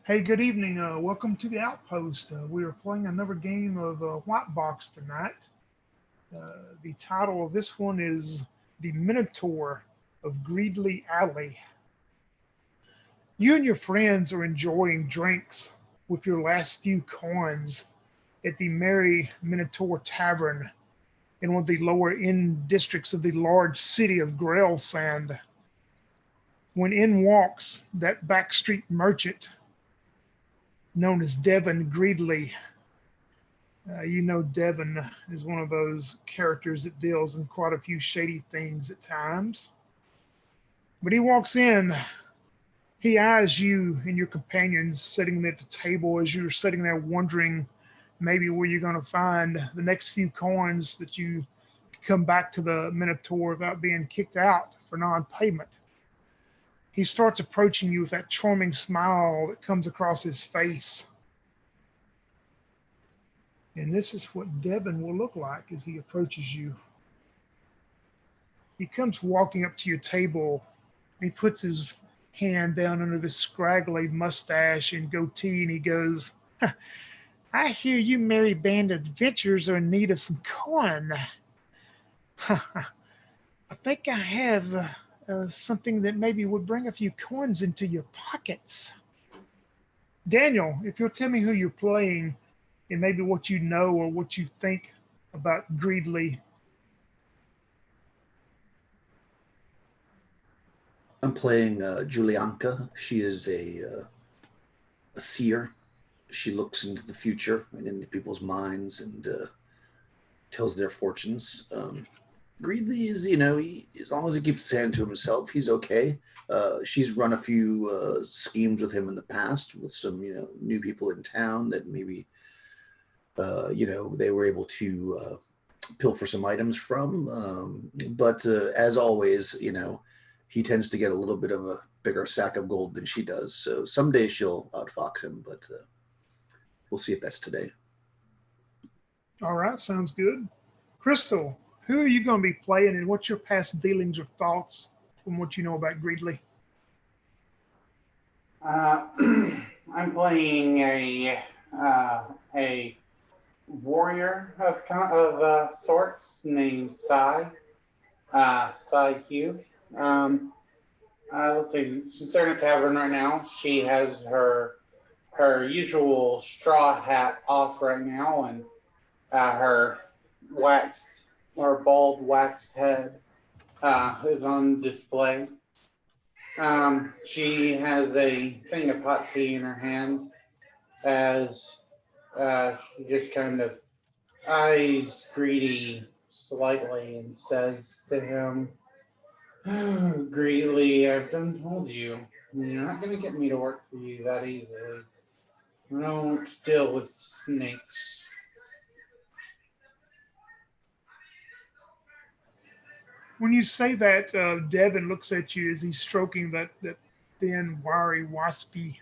Hey, good evening. Welcome to the Outpost. We are playing another game of White Box tonight. The title of this one is The Minotaur of Greedley Alley. You and your friends are enjoying drinks with your last few coins at the Merry Minotaur Tavern in one of the lower end districts of the large city of Grailsand. When in walks that backstreet merchant known as Devon Greedley. You know, Devon is one of those characters that deals in quite a few shady things at times. But he walks in, he eyes you and your companions sitting at the table as you're sitting there wondering maybe where you're going to find the next few coins that you come back to the Minotaur without being kicked out for non payment. He starts approaching you with that charming smile that comes across his face. And this is what Devon will look like as he approaches you. He comes walking up to your table. And he puts his hand down under this scraggly mustache and goatee, and he goes, I hear you merry band of adventurers are in need of some coin. I think I have something that maybe would bring a few coins into your pockets. Daniel, if you'll tell me who you're playing and maybe what you know or what you think about Greedley. I'm playing Julianka. She is a seer. She looks into the future and into people's minds and tells their fortunes. Greedley is, as long as he keeps his hand to himself, he's okay. She's run a few schemes with him in the past with some, new people in town that maybe, they were able to pilfer some items from. But as always, he tends to get a little bit of a bigger sack of gold than she does. So someday she'll outfox him, but we'll see if that's today. All right, sounds good. Crystal, who are you going to be playing and what's your past dealings or thoughts from what you know about Greedley? Uh, I'm playing a warrior of sorts named Sai Hugh. Um, let's see. She's in a tavern right now. She has her usual straw hat off right now, and her waxed or bald waxed head is on display. She has a thing of hot tea in her hand as she just kind of eyes Greedy slightly and says to him, Greedly, I've done told you, you're not going to get me to work for you that easily. I don't deal with snakes. When you say that, Devin looks at you as he's stroking that thin, wiry, waspy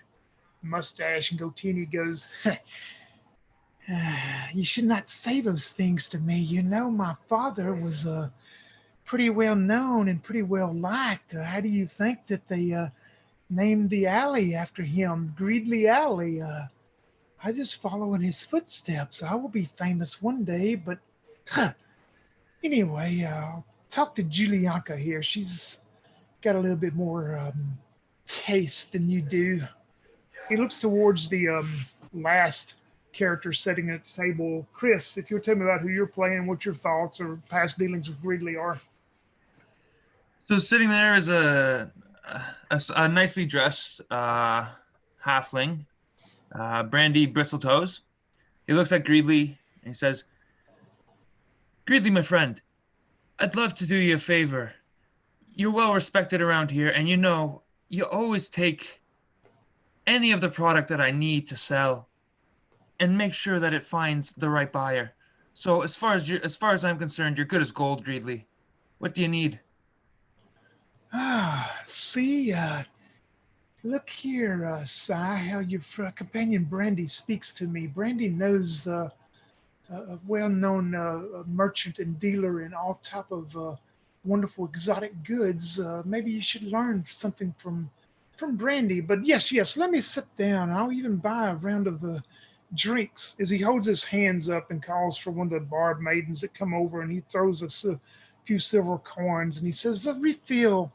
mustache and goatee, and he goes, You should not say those things to me. You know, my father was pretty well known and pretty well liked. How do you think that they named the alley after him, Greedley Alley? I just follow in his footsteps. I will be famous one day, but anyway, talk to Julianka here. She's got a little bit more taste than you do. He looks towards the last character sitting at the table. Chris, if you'll tell me about who you're playing, what your thoughts or past dealings with Greedley are. So sitting there is a nicely dressed halfling, Brandy Bristletoes. He looks at Greedley and he says, Greedley, my friend, I'd love to do you a favor. You're well respected around here, and you always take any of the product that I need to sell and make sure that it finds the right buyer. So as far as I'm concerned, you're good as gold, Greedley. What do you need? See, look here, Sai, how your companion Brandy speaks to me. Brandy knows a well-known merchant and dealer in all type of wonderful exotic goods. Maybe you should learn something from Brandy. But yes, let me sit down. I'll even buy a round of drinks. As he holds his hands up and calls for one of the bar maidens that come over, and he throws us a few silver coins, and he says, refill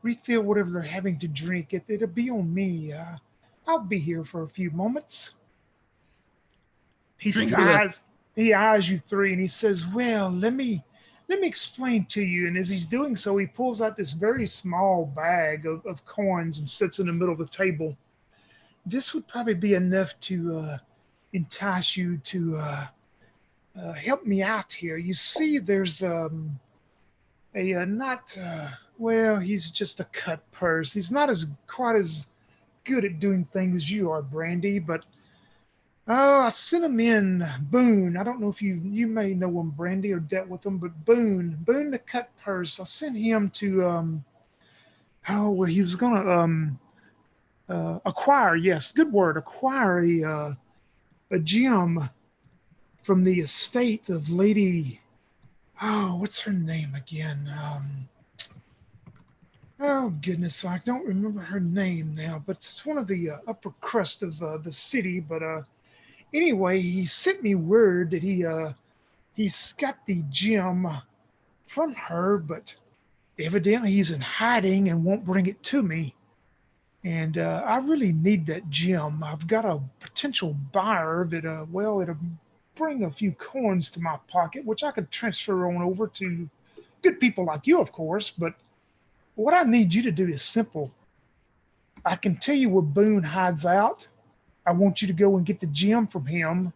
whatever they're having to drink. It'll be on me. I'll be here for a few moments. He Drink he eyes you three, and he says, "Well, let me explain to you." And as he's doing so, he pulls out this very small bag of coins and sits in the middle of the table. This would probably be enough to entice you to help me out here. You see, there's a not well, he's just a cut purse. He's not as quite as good at doing things as you are, Brandy, but I sent him in Boone. I don't know if you may know him, Brandy, or dealt with him, but Boone the cut purse. I sent him to where he was gonna acquire. Yes, good word. Acquire a gem from the estate of Lady. Oh, what's her name again? Oh goodness, I don't remember her name now, but it's one of the upper crust of the city. But anyway, he sent me word that he's got the gem from her, but evidently he's in hiding and won't bring it to me. And I really need that gem. I've got a potential buyer that it'll bring a few coins to my pocket, which I could transfer on over to good people like you, of course. But what I need you to do is simple. I can tell you where Boone hides out. I want you to go and get the gem from him.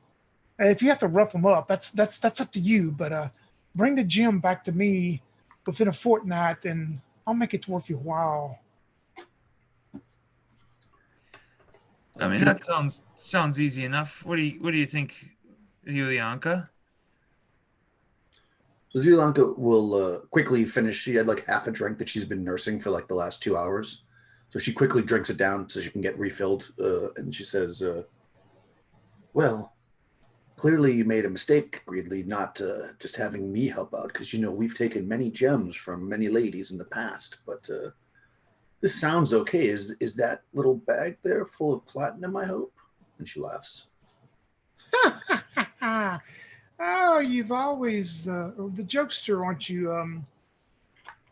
If you have to rough him up, that's up to you. But bring the gem back to me within a fortnight, and I'll make it worth your while. I mean, that sounds easy enough. What do you think, Yulianka? So Zulanka will quickly finish. She had like half a drink that she's been nursing for like the last 2 hours. So she quickly drinks it down so she can get refilled. And she says, well, clearly you made a mistake, Greedley, not just having me help out. Because, we've taken many gems from many ladies in the past. But this sounds okay. Is that little bag there full of platinum, I hope? And she laughs. Oh, you've always the jokester, aren't you?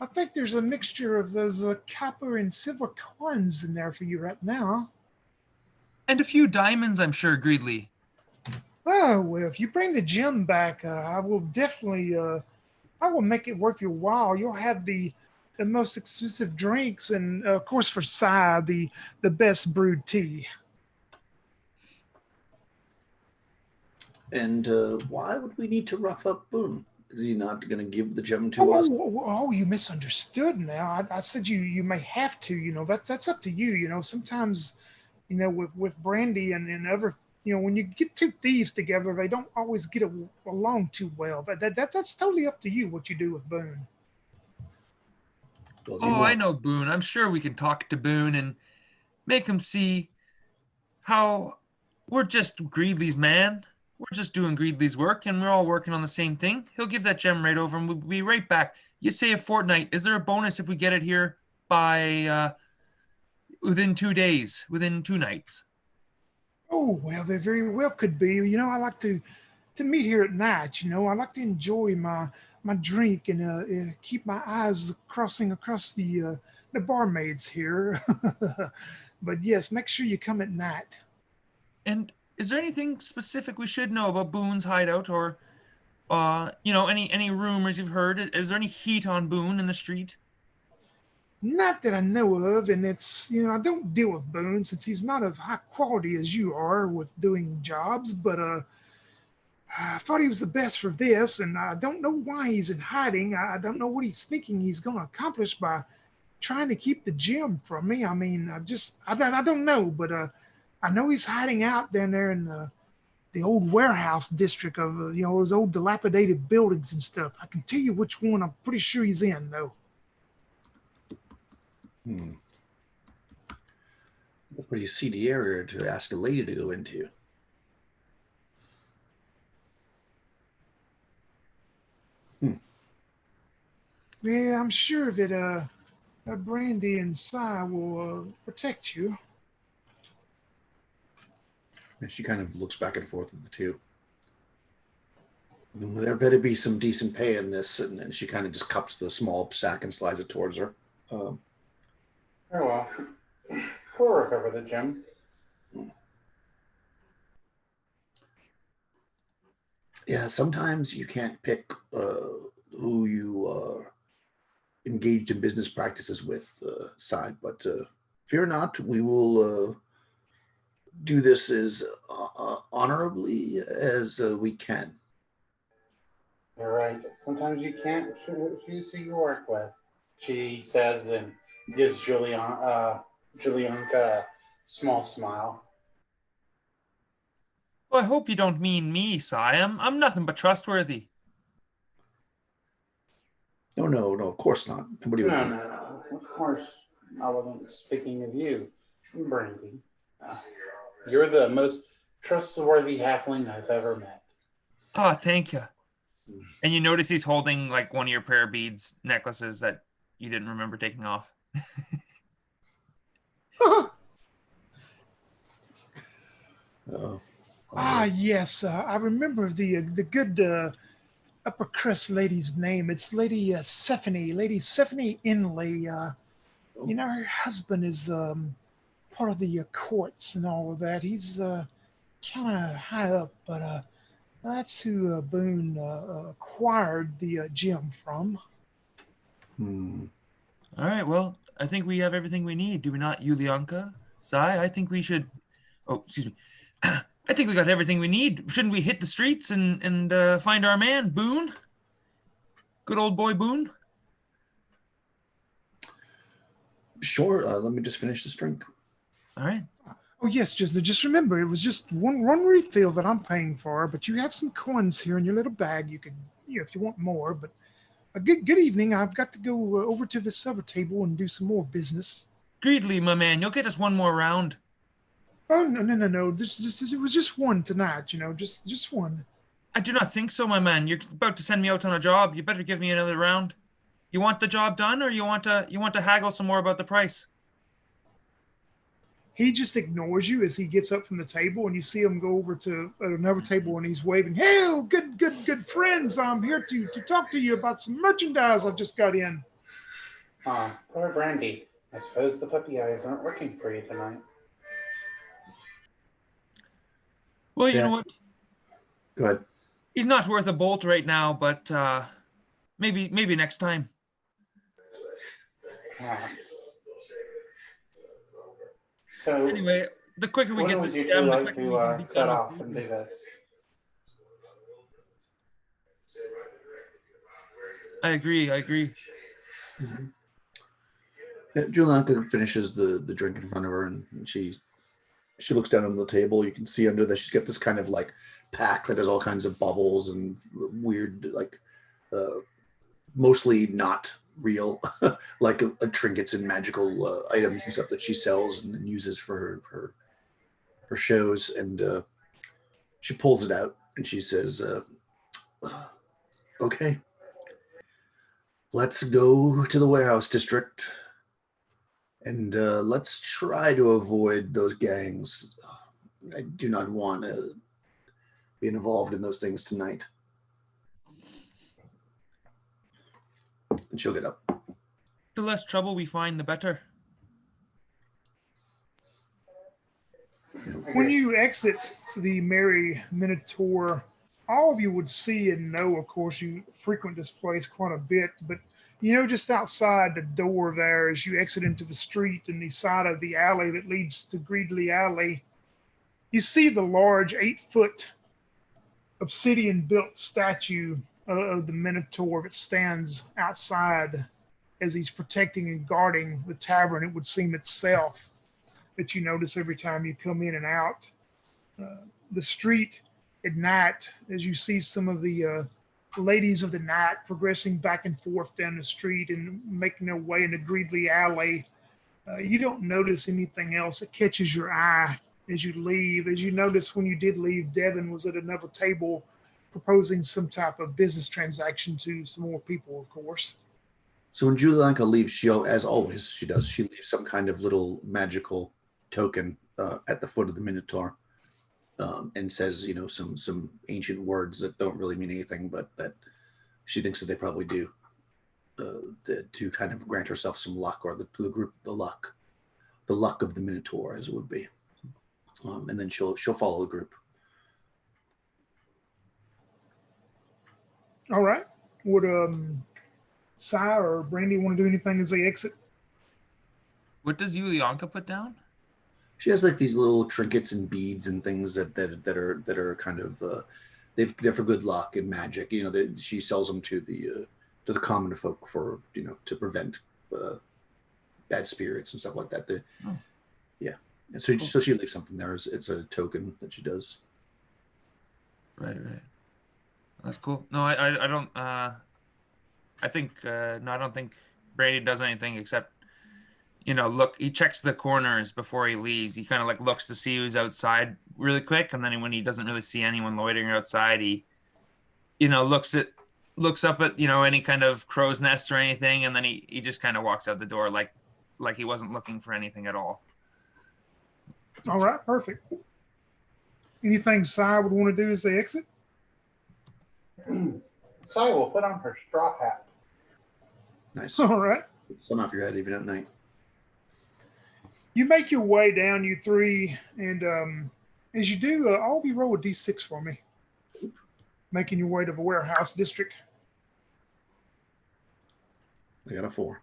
I think there's a mixture of those copper and silver coins in there for you right now. And a few diamonds, I'm sure, Greedley. Oh well, if you bring the gem back, I will definitely. I will make it worth your while. You'll have the most expensive drinks, and of course for Sai, the best brewed tea. And why would we need to rough up Boone? Is he not going to give the gem to us? Oh, you misunderstood now. I said you may have to. That's up to you. Sometimes, with Brandy and other, when you get two thieves together, they don't always get along too well. But that's totally up to you what you do with Boone. Well, I know Boone. I'm sure we can talk to Boone and make him see how we're just Greedley's man. We're just doing Greedley's work, and we're all working on the same thing. He'll give that gem right over, and we'll be right back. You say a fortnight. Is there a bonus if we get it here by within 2 days, within 2 nights? Oh well, there very well could be. I like to meet here at night. I like to enjoy my drink and keep my eyes crossing across the barmaids here. But yes, make sure you come at night. And is there anything specific we should know about Boone's hideout, or any rumors you've heard? Is there any heat on Boone in the street? Not that I know of, and it's I don't deal with Boone since he's not of high quality as you are with doing jobs. But I thought he was the best for this, and I don't know why he's in hiding. I don't know what he's thinking he's going to accomplish by trying to keep the gem from me. I mean, I don't know, but I know he's hiding out down there in the old warehouse district of those old dilapidated buildings and stuff. I can tell you which one. I'm pretty sure he's in though. A pretty seedy area to ask a lady to go into. Yeah, I'm sure that Brandy and Cy will protect you. And she kind of looks back and forth at the two. There better be some decent pay in this, and then she kind of just cups the small sack and slides it towards her. Very well. We'll recover the gem. Yeah, sometimes you can't pick who you are engaged in business practices with, side, but fear not, we will do this as honorably as we can. You're right. Sometimes you can't choose who you work with, she says, and gives Julianka a small smile. Well, I hope you don't mean me, Cy. I'm nothing but trustworthy. No, of course not. Nobody would. No. Of course, I wasn't speaking of you, Brandy. You're the most trustworthy halfling I've ever met. Oh, thank you. And you notice he's holding like one of your prayer beads necklaces that you didn't remember taking off. Yes, I remember the good upper crust lady's name. It's Lady Stephanie Inley. You know, her husband is part of the courts and all of that. He's kind of high up, but that's who Boone acquired the gem from. All right, well, I think we have everything we need, do we not, Yulianka? Cy, I think we should... Oh, excuse me. I think we got everything we need. Shouldn't we hit the streets and find our man, Boone? Good old boy Boone? Sure, let me just finish this drink. All right. Oh yes, just remember, it was just one refill that I'm paying for, but you have some coins here in your little bag. You can, if you want more. But good evening. I've got to go over to this other table and do some more business. Greedley, my man, you'll get us one more round. Oh no! It was just one tonight. Just one. I do not think so, my man. You're about to send me out on a job. You better give me another round. You want the job done, or you want to haggle some more about the price? He just ignores you as he gets up from the table, and you see him go over to another table, and he's waving. Hey, good friends! I'm here to talk to you about some merchandise I just got in. Poor Brandy. I suppose the puppy eyes aren't working for you tonight. Well, you know what? Go ahead. He's not worth a bolt right now, but maybe next time. Perhaps. So anyway, the quicker we get would you the like to set off and do this? I agree. Mm-hmm. Yeah, Julianka finishes the drink in front of her, and she looks down on the table. You can see under there she's got this kind of like pack that has all kinds of bubbles and weird, like mostly not real, like a trinkets and magical items and stuff that she sells and uses for her shows. And she pulls it out and she says, "Okay, let's go to the warehouse district, and let's try to avoid those gangs. I do not want to be involved in those things tonight." And she'll get up. The less trouble we find, the better. When you exit the Merry Minotaur, all of you would see and know, of course, you frequent this place quite a bit, but just outside the door there, as you exit into the street and the side of the alley that leads to Greedley Alley, you see the large 8-foot obsidian-built statue of the Minotaur that stands outside as he's protecting and guarding the tavern, it would seem itself, that you notice every time you come in and out. The street at night, as you see some of the ladies of the night progressing back and forth down the street and making their way into Greedley Alley, you don't notice anything else that catches your eye as you leave. As you notice when you did leave, Devin was at another table proposing some type of business transaction to some more people, of course. So when Julianka leaves, as always, she leaves some kind of little magical token at the foot of the Minotaur, and says, some ancient words that don't really mean anything, but that she thinks that they probably do, to kind of grant herself some luck, or to the group the luck of the Minotaur, as it would be. And then she'll follow the group. All right. Would Sai or Brandy want to do anything as they exit? What does Yulianka put down? She has like these little trinkets and beads and things that are kind of they're for good luck and magic. She sells them to the common folk for to prevent bad spirits and stuff like that. Yeah, and so she leaves something there. It's a token that she does. Right. That's cool. No, I don't. I think no, I don't think Brandy does anything except, look. He checks the corners before he leaves. He kind of like looks to see who's outside really quick, and then when he doesn't really see anyone loitering outside, he, looks up at any kind of crow's nest or anything, and then he just kind of walks out the door like he wasn't looking for anything at all. All right, perfect. Anything Sai would want to do as they exit? Sai will put on her straw hat. Nice. All right. Sun off your head even at night. You make your way down, you three, and as you do, all of you roll a d6 for me. Making your way to the warehouse district. I got a 4.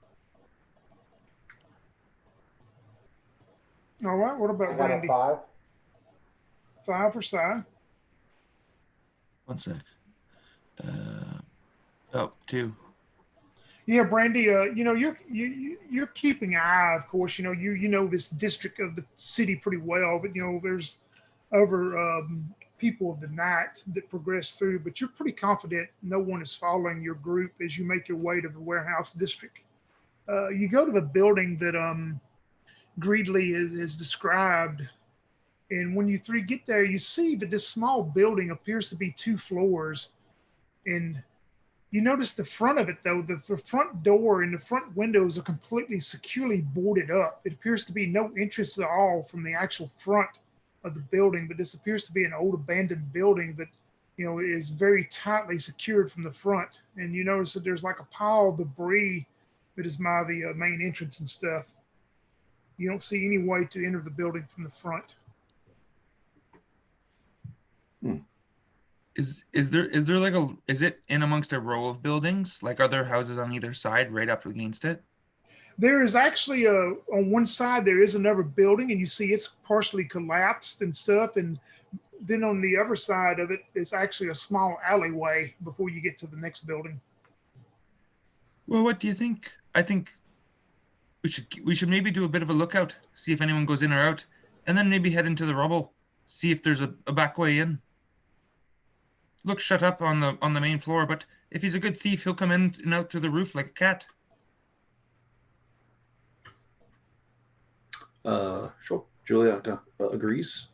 All right. What about I got Randy? a 5. 5 for Sai. 1 sec. 2. Yeah, Brandy. You're keeping an eye, of course. You know this district of the city pretty well, but there's over people of the night that progress through. But you're pretty confident no one is following your group as you make your way to the warehouse district. You go to the building that Greedley is described, and when you three get there, you see that this small building appears to be 2 floors, and you notice the front of it, though, the front door and the front windows are completely securely boarded up. It appears to be no entrance at all from the actual front of the building, but this appears to be an old abandoned building that, is very tightly secured from the front. And you notice that there's like a pile of debris that is by the main entrance and stuff. You don't see any way to enter the building from the front. Is there like is it in amongst a row of buildings? Like, are there houses on either side right up against it? There is actually on one side, there is another building, and you see it's partially collapsed and stuff. And then on the other side of it is actually a small alleyway before you get to the next building. Well, what do you think? I think we should maybe do a bit of a lookout, see if anyone goes in or out, and then maybe head into the rubble, see if there's a back way in. Looks shut up on the main floor, but if he's a good thief, he'll come in and out through the roof like a cat. Sure. Julia agrees.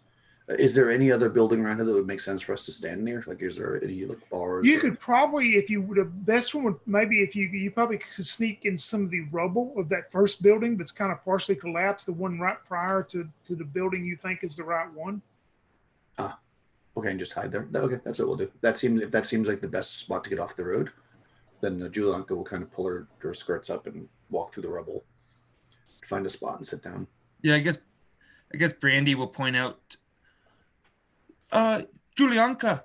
Is there any other building around here that would make sense for us to stand near? Like, is there any bars? You could probably, the best one would maybe if you probably could sneak in some of the rubble of that first building that's kind of partially collapsed, the one right prior to the building you think is the right one. Okay, and just hide there. Okay, that's what we'll do. That seems like the best spot to get off the road. Then Julianka will kind of pull her skirts up and walk through the rubble, find a spot and sit down. Yeah, I guess Brandy will point out. Julianka,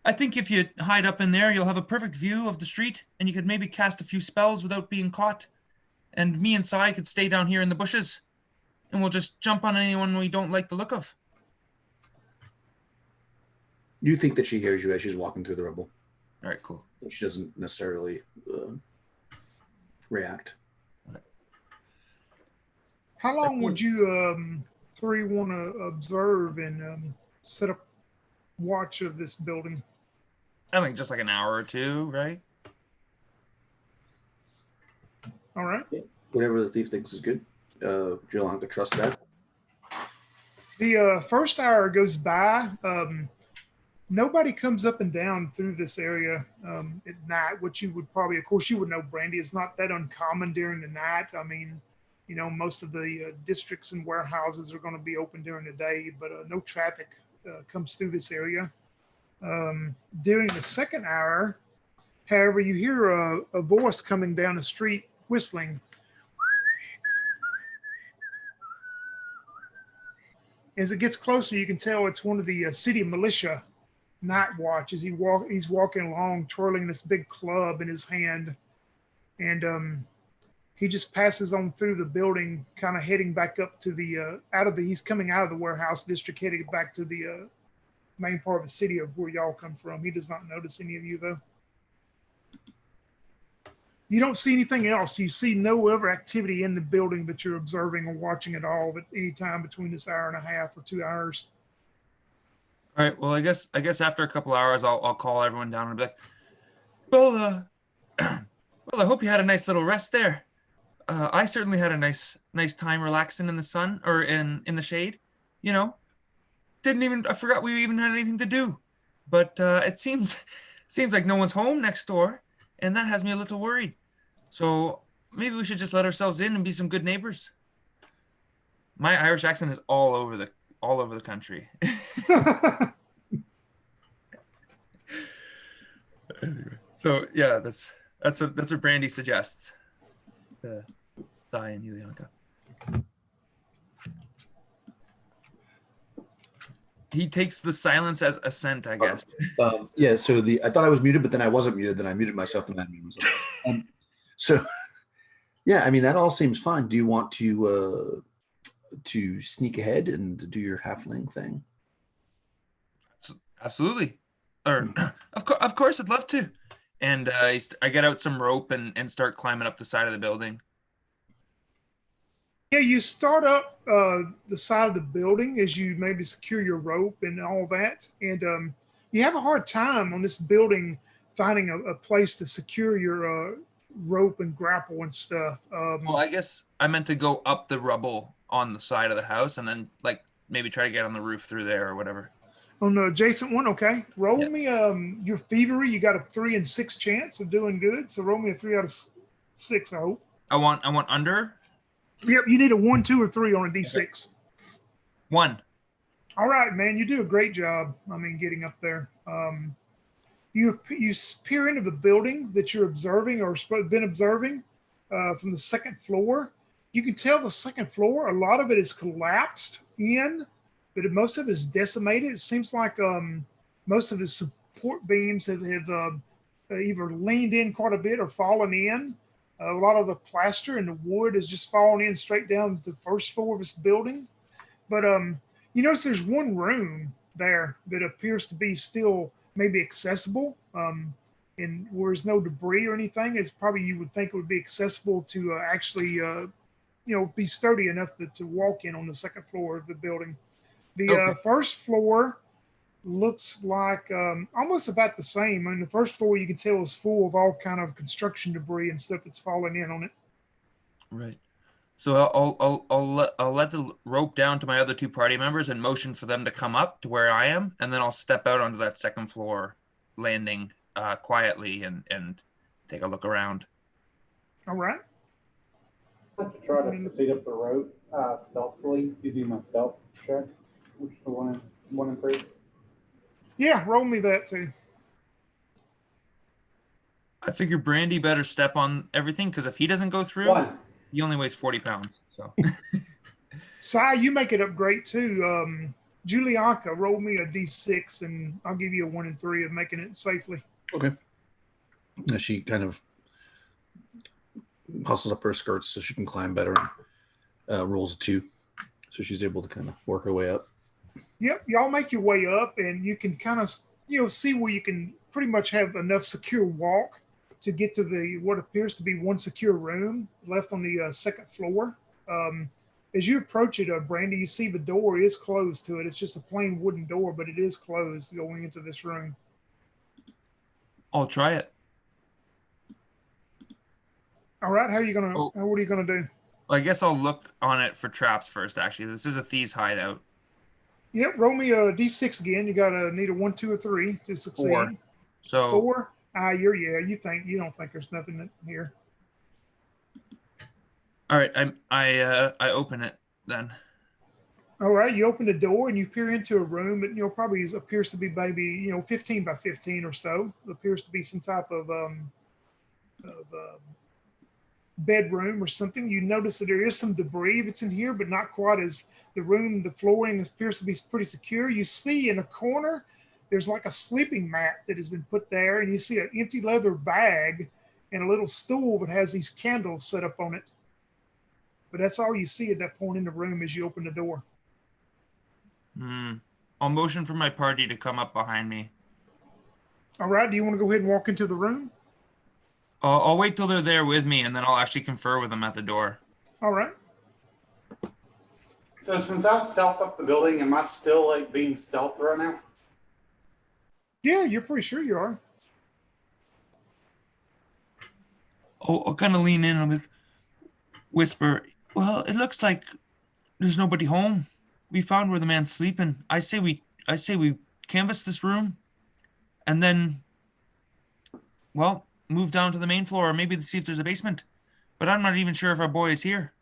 I think if you hide up in there, you'll have a perfect view of the street, and you could maybe cast a few spells without being caught. And me and Sai could stay down here in the bushes, and we'll just jump on anyone we don't like the look of. You think that she hears you as she's walking through the rubble. All right, cool. She doesn't necessarily react. How long would you three want to observe and set up watch of this building? I think just like an hour or two, right? All right. Yeah. Whatever the thief thinks is good. Julianka trusts that. The first hour goes by. Nobody comes up and down through this area at night, which you would probably, of course, you would know, Brandy, is not that uncommon during the night. I mean, you know, most of the districts and warehouses are going to be open during the day, but no traffic comes through this area. During the second hour, however, you hear a voice coming down the street whistling. As it gets closer, you can tell it's one of the city militia night watch as he's walking along twirling this big club in his hand, and he just passes on through the building, kind of heading back up to the he's coming out of the warehouse district, heading back to the main part of the city of where y'all come from. He does not notice any of you though. You don't see anything else. You see no other activity in the building that you're observing or watching at all at any time between this hour and a half or 2 hours. All right. Well, I guess after a couple hours, I'll call everyone down and be like, well, well, I hope you had a nice little rest there. I certainly had a nice time relaxing in the sun or in the shade. You know, I forgot we even had anything to do. But it seems like no one's home next door, and that has me a little worried. So maybe we should just let ourselves in and be some good neighbors. My Irish accent is all over the country. Anyway, so yeah, that's what Brandy suggests. Thai and Yulianka. He takes the silence as assent, I guess. Yeah. So I thought I was muted, but then I wasn't muted. Then I muted myself, and I muted myself. So yeah, I mean that all seems fine. Do you want to sneak ahead and do your halfling thing? Absolutely. Or of course, I'd love to. And I get out some rope and start climbing up the side of the building. Yeah, you start up the side of the building as you maybe secure your rope and all that. And you have a hard time on this building finding a place to secure your rope and grapple and stuff. Well, I guess I meant to go up the rubble on the side of the house and then like maybe try to get on the roof through there or whatever. On the adjacent one, okay. Roll me your thievery. You got a 3 and 6 chance of doing good. So roll me a 3 out of 6, I hope. I want under. Yep, you need a 1, 2, or 3 on a D6. Okay. 1. All right, man. You do a great job. I mean, getting up there. You peer into the building that you're observing or been observing from the second floor. You can tell the second floor, a lot of it is collapsed in, but most of it is decimated. It seems like most of the support beams have either leaned in quite a bit or fallen in. A lot of the plaster and the wood is just falling in straight down the first floor of this building. But you notice there's one room there that appears to be still maybe accessible, and where there's no debris or anything. It's probably, you would think it would be accessible to actually, be sturdy enough to walk in on the second floor of the building. The first floor looks like almost about the same. I mean, the first floor you can tell is full of all kind of construction debris and stuff that's falling in on it. Right. So I'll let the rope down to my other 2 party members and motion for them to come up to where I am, and then I'll step out onto that second floor landing quietly and take a look around. All right. I'd like to try to proceed up the rope stealthily using my stealth check, which is the 1 and 3. Yeah, roll me that too. I figure Brandy better step on everything because if he doesn't go through, 1. He only weighs 40 pounds. So, Sai, you make it up great too. Julianka, roll me a D6, and I'll give you a 1 and 3 of making it safely. Okay. Now she kind of hustles up her skirts so she can climb better. And, rolls a 2, so she's able to kind of work her way up. Yep, y'all make your way up, and you can kind of see where you can pretty much have enough secure walk to get to what appears to be one secure room left on the second floor. As you approach it, Brandy, you see the door is closed to it. It's just a plain wooden door, but it is closed going into this room. I'll try it. All right, what are you gonna do? Well, I guess I'll look on it for traps first. Actually, this is a thieves' hideout. Yep, roll me a d6 again. You gotta need a 1, 2, or 3 to succeed. 4. So 4. You don't think there's nothing here. all right, I open it then. All right, you open the door and you peer into a room that probably appears to be maybe 15 by 15 or so. It appears to be some type of bedroom or something. You notice that there is some debris that's in here, but not quite as the flooring appears to be pretty secure. You see in a corner, there's like a sleeping mat that has been put there, and you see an empty leather bag and a little stool that has these candles set up on it. But that's all you see at that point in the room as you open the door. I'll motion for my party to come up behind me. All right, do you want to go ahead and walk into the room? I'll wait till they're there with me, and then I'll actually confer with them at the door. All right. So since I stealthed up the building, am I still like being stealth right now? Yeah, you're pretty sure you are. I'll kind of lean in and whisper, well, it looks like there's nobody home. We found where the man's sleeping. I say we canvass this room and then, well, move down to the main floor or maybe see if there's a basement. But I'm not even sure if our boy is here.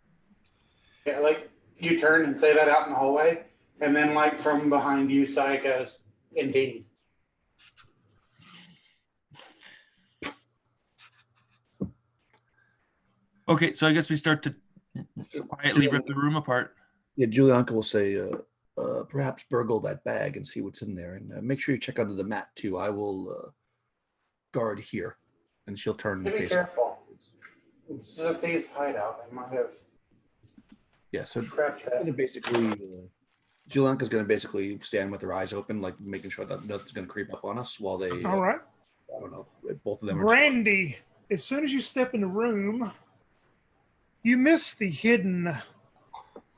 Yeah, like you turn and say that out in the hallway, and then like from behind you, Sai goes, "Indeed." Okay, so I guess we start to quietly rip the room apart. Yeah, Julianka will say, perhaps burgle that bag and see what's in there, and make sure you check under the mat too. I will guard here, and she'll turn Be face. careful. This is a thieves' hideout. They might have. Yeah, so trapped that. basically, Julianka's going to basically stand with her eyes open, like making sure that nothing's going to creep up on us while they. All right. I don't know. Both of them. Brandy, as soon as you step in the room, you miss the hidden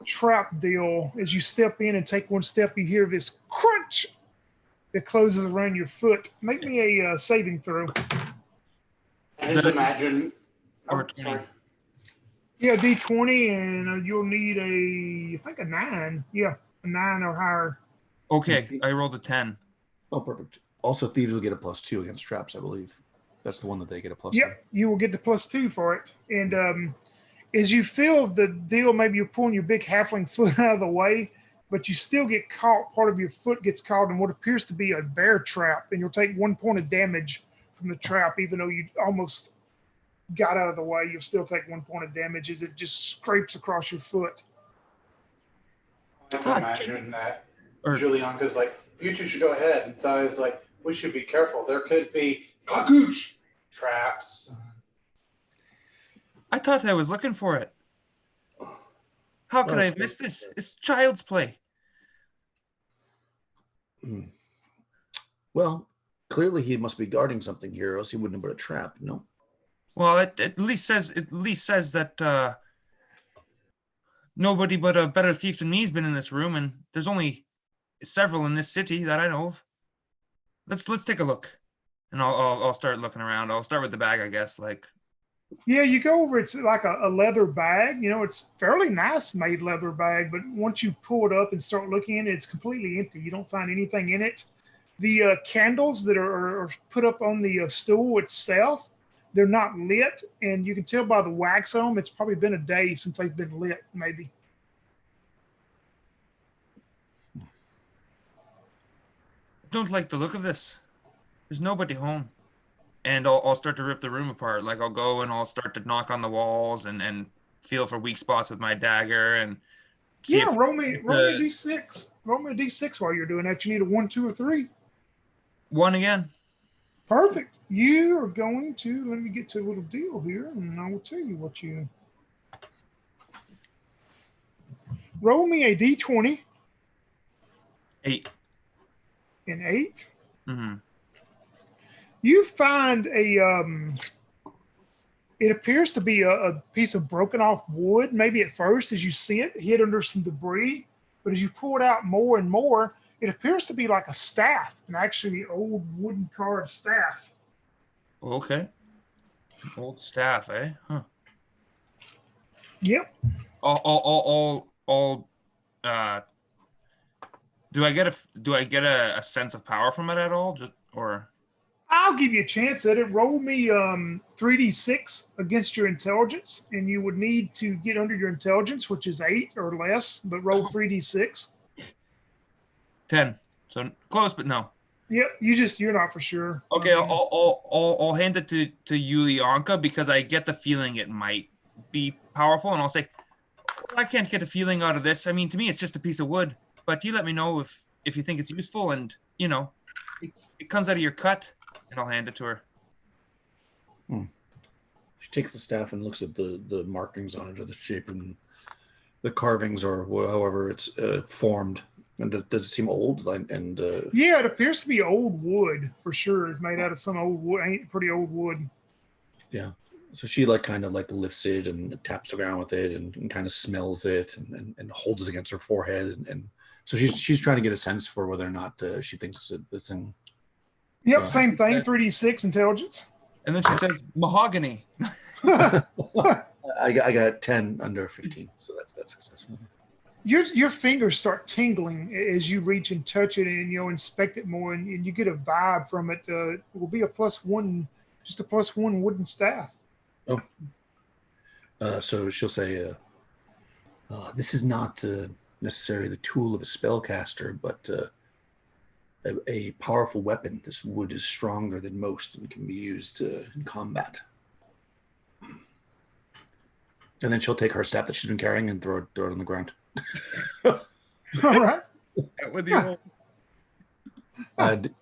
trap deal. As you step in and take one step, you hear this crunch that closes around your foot. Make me a saving throw. I just imagine. Or 20. Sorry. Yeah, D20, and you'll need I think a 9. Yeah, a 9 or higher. Okay, I rolled a 10. Oh, perfect. Also, thieves will get a +2 against traps, I believe. That's the one that they get a +2. Yep, you will get the +2 for it. And as you feel the deal, maybe you're pulling your big halfling foot out of the way, but you still get caught. Part of your foot gets caught in what appears to be a bear trap, and you'll take 1 point of damage from the trap, even though you almost got out of the way. You'll still take 1 point of damage as it just scrapes across your foot. I can imagine that Julianka's like, "You two should go ahead," and Sai's like, "We should be careful. There could be kakoosh traps." I thought I was looking for it. How could I have missed this? It's child's play. Well, clearly he must be guarding something here, or else he wouldn't have put a trap. No. Well, it at least says that nobody but a better thief than me's been in this room, and there's only several in this city that I know of. Let's take a look, and I'll start looking around. I'll start with the bag, I guess. Like, yeah, you go over. It's like a leather bag. It's fairly nice made leather bag, but once you pull it up and start looking in it, it's completely empty. You don't find anything in it. The candles that are put up on the stool itself, they're not lit, and you can tell by the wax on them, it's probably been a day since they've been lit, maybe. I don't like the look of this. There's nobody home. And I'll start to rip the room apart. Like, I'll go and I'll start to knock on the walls and feel for weak spots with my dagger and see if roll me a d6. Roll me a d6 while you're doing that. You need a 1, 2, or 3. 1 again. Perfect. You are going to, let me get to a little deal here, and I will tell you what you. Roll me a d20. 8. An 8. Mm-hmm. You find it appears to be a piece of broken off wood, maybe at first as you see it, hid under some debris. But as you pull it out more and more, it appears to be like a staff, an actually old wooden carved staff. Okay. Old staff, eh? Huh. Yep. I'll Do I get a sense of power from it at all? I'll give you a chance at it. Roll me 3d6 against your intelligence, and you would need to get under your intelligence, which is 8 or less, but roll 3d6. 10. So close, but no. Yep, you're not for sure. Okay, I'll hand it to Yulianka because I get the feeling it might be powerful, and I'll say, well, I can't get a feeling out of this. I mean, to me, it's just a piece of wood. But you let me know if you think it's useful, and it comes out of your cut, and I'll hand it to her. She takes the staff and looks at the markings on it, or the shape and the carvings, or however it's formed. And does it seem old? Yeah, it appears to be old wood for sure. It's made out of some old wood, pretty old wood. Yeah. So she kind of lifts it and taps the ground with it and kind of smells it and holds it against her forehead and so she's trying to get a sense for whether or not she thinks that this thing. Yep, same thing. 3d6 intelligence. And then she says mahogany. I got 10 under 15, so that's successful. Your fingers start tingling as you reach and touch it and inspect it more, and you get a vibe from it. It will be a +1, just a +1 wooden staff. Oh. So she'll say, this is not necessarily the tool of a spellcaster, but a powerful weapon. This wood is stronger than most and can be used in combat. And then she'll take her staff that she's been carrying and throw it on the ground. All right. With the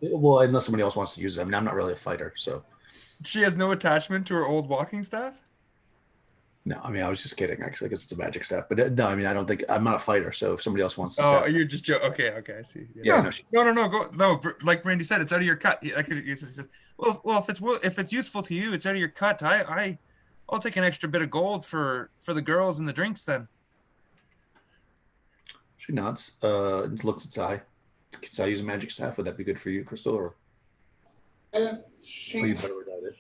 well, unless somebody else wants to use it. I mean, I'm not really a fighter, so. She has no attachment to her old walking staff? No, I mean, I was just kidding, actually, because it's a magic staff. But no, I mean, I'm not a fighter, so if somebody else wants to. Oh, you're just joking. Okay, I see. Yeah. No, go. Like Brandy said, it's out of your cut. Well, if it's useful to you, it's out of your cut. I'll take an extra bit of gold for the girls and the drinks then. She nods, looks at Sai. Can Sai use a magic staff? Would that be good for you, Crystal? Or She, are you better without it?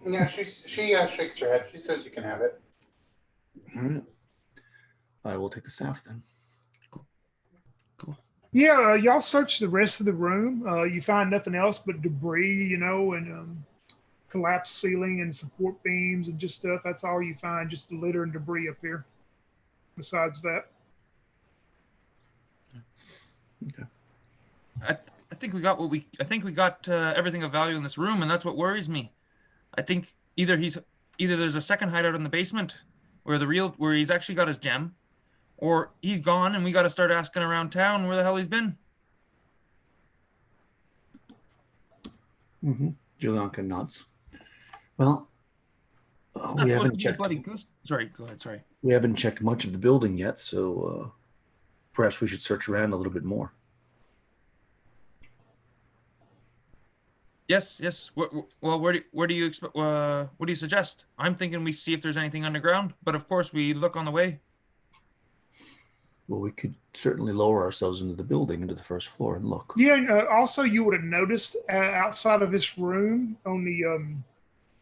Yeah, she shakes her head. She says you can have it. All right. I will take the staff then. Cool. Yeah, y'all search the rest of the room. You find nothing else but debris, and collapsed ceiling and support beams and just stuff. That's all you find, just the litter and debris up here. Besides that. Okay. I think we got everything of value in this room, and that's what worries me. I think either there's a second hideout in the basement where he's actually got his gem, or he's gone and we got to start asking around town where the hell he's been. Mm-hmm. Julianka nods. Well, we haven't checked. Sorry, go ahead. Sorry. We haven't checked much of the building yet, so perhaps we should search around a little bit more. Yes. Well, where do you what do you suggest? I'm thinking we see if there's anything underground, but of course we look on the way. Well, we could certainly lower ourselves into the building, into the first floor, and look. Yeah. Also, you would have noticed outside of this room, on the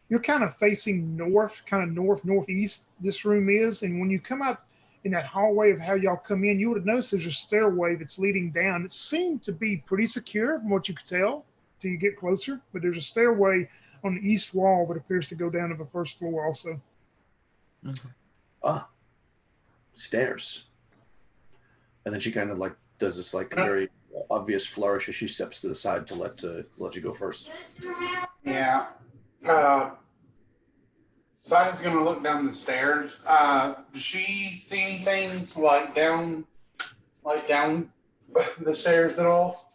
you're kind of facing north, kind of northeast. This room is, and when you come out in that hallway of how y'all come in, you would have noticed there's a stairway that's leading down. It seemed to be pretty secure from what you could tell till you get closer, but there's a stairway on the east wall that appears to go down to the first floor also. Okay. Stairs. And then she kind of does this very obvious flourish as she steps to the side to let you go first. Yeah. Sai's gonna look down the stairs. Does she see anything down the stairs at all?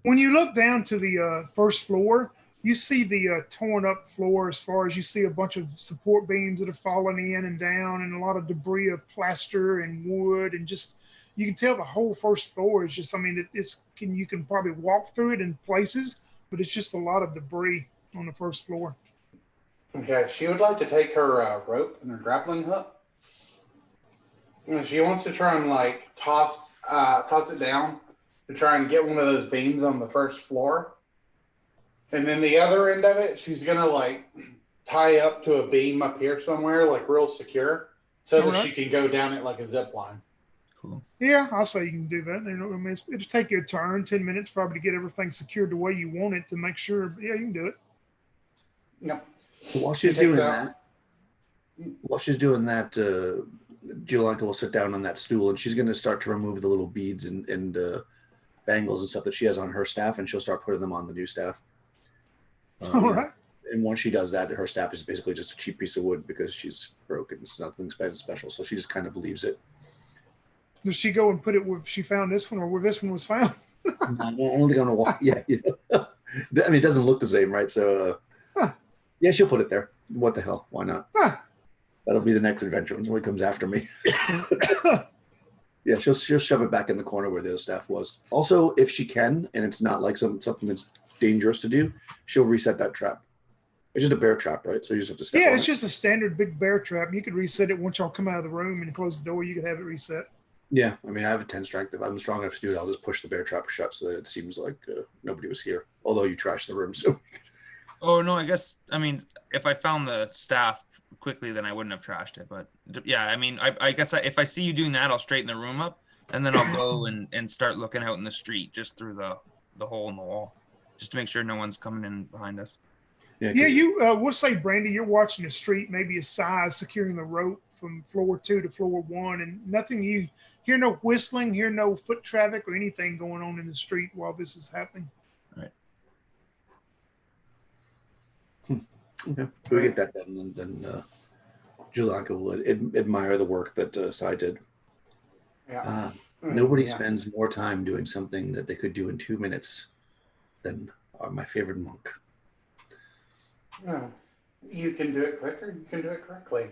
When you look down to the first floor, you see the torn up floor, as far as you see a bunch of support beams that have fallen in and down, and a lot of debris of plaster and wood, and just you can tell the whole first floor is just, you can probably walk through it in places, but it's just a lot of debris on the first floor. Okay, she would like to take her rope and her grappling hook. And she wants to try and toss it down to try and get one of those beams on the first floor. And then the other end of it, she's gonna tie up to a beam up here somewhere, real secure, so that she can go down it like a zip line. Cool. Yeah, I'll say you can do that. You know, I mean, it'll take you a turn, 10 minutes probably to get everything secured the way you want it to make sure. But yeah, you can do it. No. So while she's doing that, Julianka will sit down on that stool and she's going to start to remove the little beads and bangles and stuff that she has on her staff, and she'll start putting them on the new staff. All right. And once she does that, her staff is basically just a cheap piece of wood because she's broken. It's nothing special. So she just kind of believes it. Does she go and put it where she found this one or where this one was found? No, I don't think I'm going to walk. Yeah. I mean, it doesn't look the same, right? So, yeah, she'll put it there. What the hell? Why not? That'll be the next adventure when somebody comes after me. Yeah, she'll shove it back in the corner where the other staff was. Also, if she can, and it's not like something that's dangerous to do, she'll reset that trap. It's just a bear trap, right? So you just have to step on it's it. just a standard big bear trap. You could reset it once y'all come out of the room and close the door. You could have it reset. Yeah, I mean, I have a 10 strength. If I'm strong enough to do it, I'll just push the bear trap shut so that it seems like nobody was here. Although you trashed the room, so. Oh no, I mean, if I found the staff quickly, then I wouldn't have trashed it. But yeah, I mean, I guess if I see you doing that, I'll straighten the room up, and then I'll go and start looking out in the street just through the hole in the wall, just to make sure no one's coming in behind us. Yeah, you. We'll say, Brandy, you're watching the street, maybe a size securing the rope from floor 2 to floor 1, and nothing. You hear no whistling, hear no foot traffic or anything going on in the street while this is happening. Right. Okay. So we get that done, and then Julianka will admire the work that Sai did. Yeah. Nobody spends more time doing something that they could do in 2 minutes than my favorite monk. Yeah. You can do it quicker. You can do it correctly.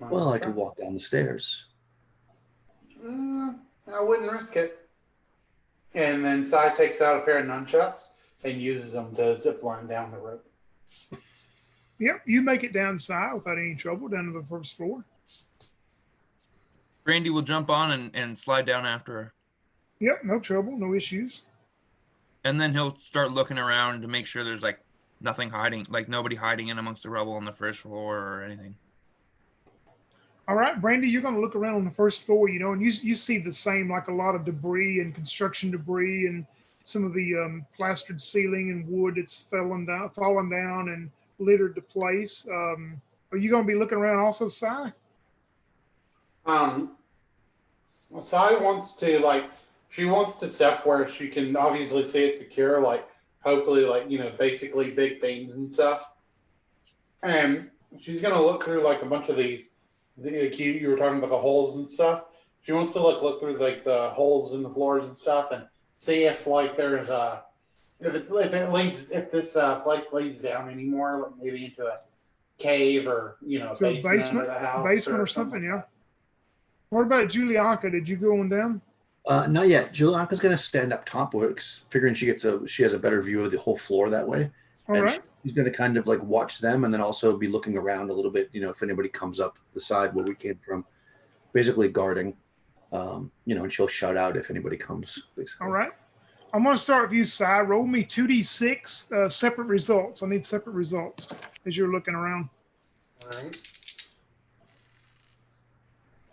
Well, I could walk down the stairs. I wouldn't risk it. And then Sai takes out a pair of nunchucks and uses them to zip line down the rope. Yep, you make it down the side without any trouble down to the first floor. Brandy will jump on and slide down after her. Yep, no trouble, no issues. And then he'll start looking around to make sure there's like nothing hiding, like nobody hiding in amongst the rubble on the first floor or anything. All right, Brandy, you're going to look around on the first floor, you know, and you see the same, like a lot of debris and construction debris and some of the plastered ceiling and wood that's fallen down and littered to place. Are you going to be looking around also, Sai? Well, Sai wants to, she wants to step where she can obviously see it secure, hopefully, basically big things and stuff. And she's going to look through, a bunch of these. You were talking about the holes and stuff. She wants to look through the holes in the floors and stuff and see if there's if this place leads down anymore, maybe into a cave or basement of the house or something. Yeah. What about Julianka? Did you go on down? Not yet. Julianka's going to stand up top, figuring she has a better view of the whole floor that way. All right. She's going to kind of watch them and then also be looking around a little bit, if anybody comes up the side where we came from, basically guarding, and she'll shout out if anybody comes. Basically. All right. I'm going to start with you, Sai. Roll me 2d6 separate results. I need separate results as you're looking around. All right.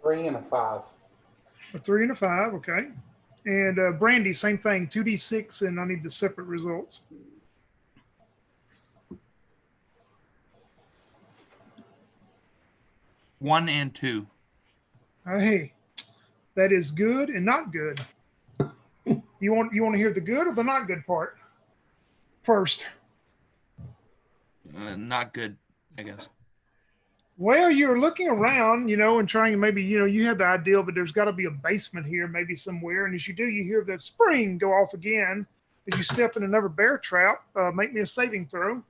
3 and a 5. A 3 and a 5, okay. And Brandy, same thing, 2d6, and I need the separate results. 1 and 2. Hey, that is good and not good. You want to hear the good or the not good part first? Not good, I guess. Well, you're looking around, and trying to maybe, you have the idea, but there's got to be a basement here, maybe somewhere. And as you do, you hear the spring go off again. As you step in another bear trap, make me a saving throw.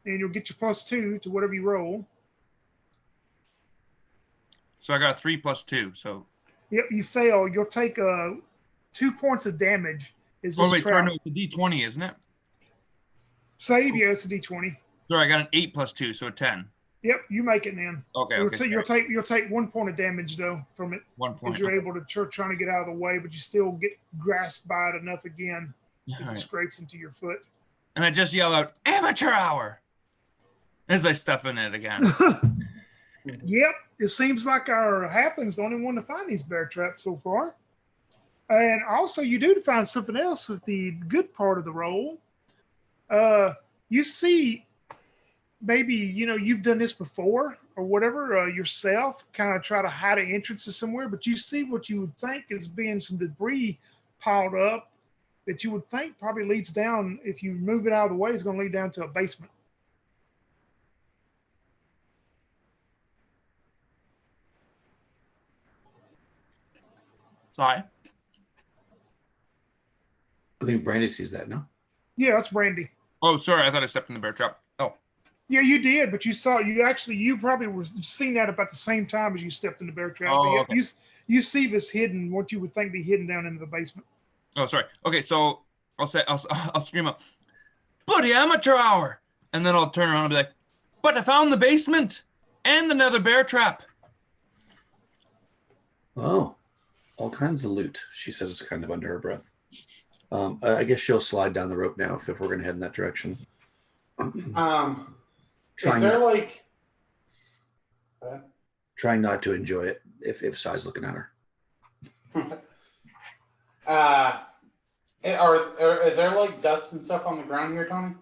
And you'll get your +2 to whatever you roll. So I got a 3 plus 2. So. Yep, you fail. You'll take 2 points of damage. Sorry, no, it's a D20, isn't it? Save, yeah, it's a D20. Sorry, I got an 8 plus 2, so a 10. Yep, you make it, man. Okay. You'll take 1 point of damage though from it. 1 point. Because you're able to trying to get out of the way, but you still get grasped by it enough again as it scrapes into your foot. And I just yell out, "Amateur hour!" as I step in it again. Yep, it seems like our halfling's the only one to find these bear traps so far. And also, you do find something else with the good part of the roll. You see, maybe you've done this before or whatever yourself. Kind of try to hide an entrance to somewhere, but you see what you would think is being some debris piled up that you would think probably leads down. If you move it out of the way, it's going to lead down to a basement. Sorry. I think Brandy sees that, no? Yeah, that's Brandy. Oh, sorry. I thought I stepped in the bear trap. Oh. Yeah, you did, but you probably were seeing that about the same time as you stepped in the bear trap. Oh, okay. You see this hidden, what you would think be hidden down into the basement. Oh, sorry. Okay, so I'll scream up, "Bloody amateur hour!" And then I'll turn around and be like, "But I found the basement and another bear trap." Oh, all kinds of loot, she says kind of under her breath. I guess she'll slide down the rope now if we're going to head in that direction. Is there like... Trying not to enjoy it if Sai's looking at her. Is there like dust and stuff on the ground here, Tony?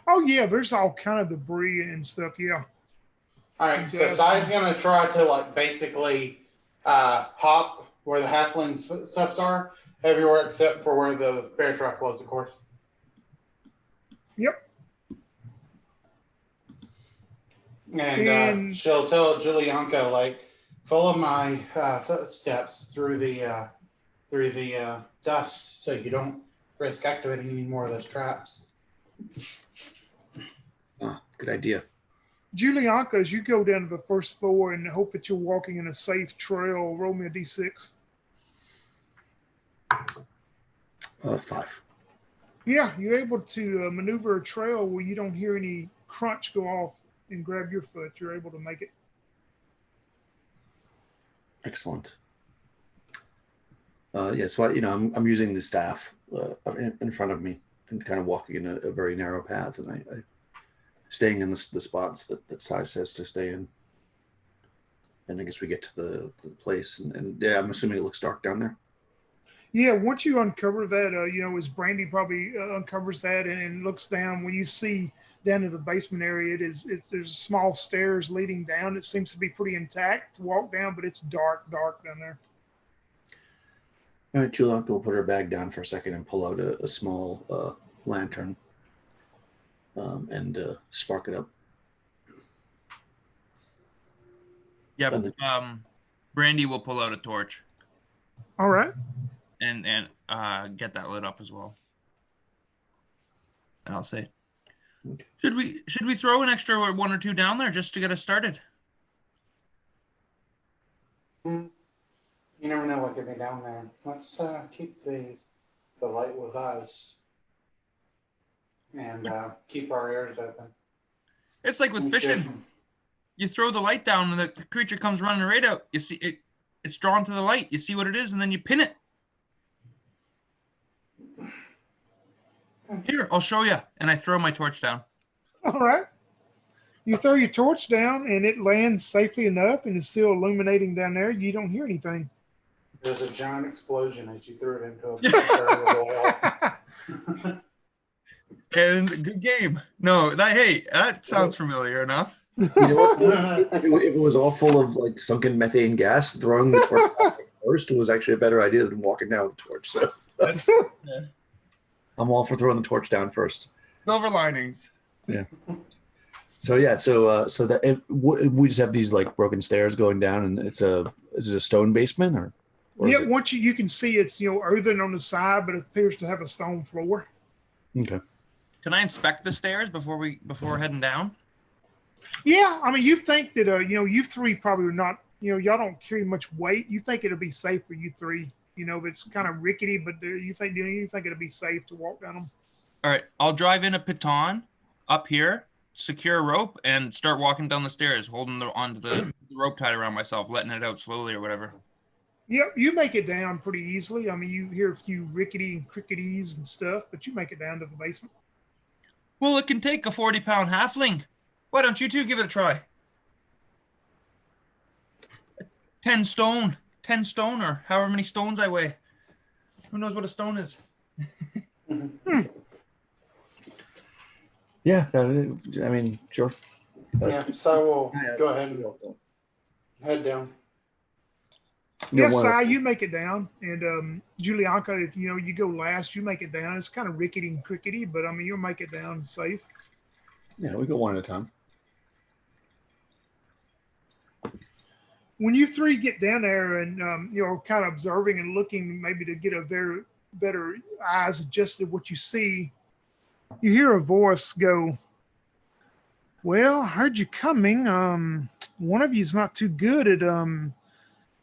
Oh yeah, there's all kind of debris and stuff. Yeah. All right, so Sai's gonna try to like basically hop where the halfling's footsteps are, everywhere except for where the bear trap was, of course. Yep. And she'll tell Julianka, like, follow my footsteps through the dust, so you don't risk activating any more of those traps. Oh, good idea. Julianka, as you go down to the first floor and hope that you're walking in a safe trail, roll me a d6. 5. Yeah, you're able to maneuver a trail where you don't hear any crunch go off and grab your foot. You're able to make it. Excellent. So I'm using the staff in front of me and kind of walking in a very narrow path, and I staying in the spots that Sai says to stay in. And I guess we get to the place, and yeah, I'm assuming it looks dark down there. Yeah, once you uncover that, as Brandy probably uncovers that and looks down, when you see down in the basement area, there's small stairs leading down. It seems to be pretty intact to walk down, but it's dark down there. All right, Julianka will put her bag down for a second and pull out a small lantern and spark it up. Yeah, Brandy will pull out a torch. All right. And get that lit up as well. And I'll say, should we throw an extra 1 or 2 down there just to get us started? You never know what could be down there. Let's keep the light with us and keep our ears open. It's like with fishing. You throw the light down and the creature comes running right out. You see it; it's drawn to the light. You see what it is, and then you pin it. Here, I'll show you. And I throw my torch down. All right. You throw your torch down, and it lands safely enough, and is still illuminating down there. You don't hear anything. There's a giant explosion as you threw it into a wall. And good game. No, that sounds familiar enough. You know what? If it was all full of like sunken methane gas, throwing the torch back first was actually a better idea than walking down with the torch. So Yeah. I'm all for throwing the torch down first. Silver linings. Yeah. So that we just have these like broken stairs going down, and is it a stone basement or yeah, once you can see it's earthen on the side, but it appears to have a stone floor. Okay. Can I inspect the stairs before heading down? Yeah, I mean, you think that you three probably are not, y'all don't carry much weight. You think it'll be safe for you three. It's kind of rickety, but you think it'll be safe to walk down them. All right, I'll drive in a piton up here, secure a rope, and start walking down the stairs, holding onto the rope tied around myself, letting it out slowly or whatever. Yep, you make it down pretty easily. I mean, you hear a few rickety and cricketies and stuff, but you make it down to the basement. Well, it can take a 40-pound halfling. Why don't you two give it a try? 10 stone. 10 stone, or however many stones I weigh. Who knows what a stone is? Yeah, I mean, sure. Yeah, so I will Yeah, go ahead and head down. Yes, Si, you make it down, and Julianka, if you go last, you make it down. It's kind of rickety and crickety, but I mean you'll make it down safe. Yeah, we go one at a time. When you three get down there and you're kind of observing and looking, maybe to get a very better eyes adjusted what you see, you hear a voice go, "Well, I heard you coming. One of you's not too good at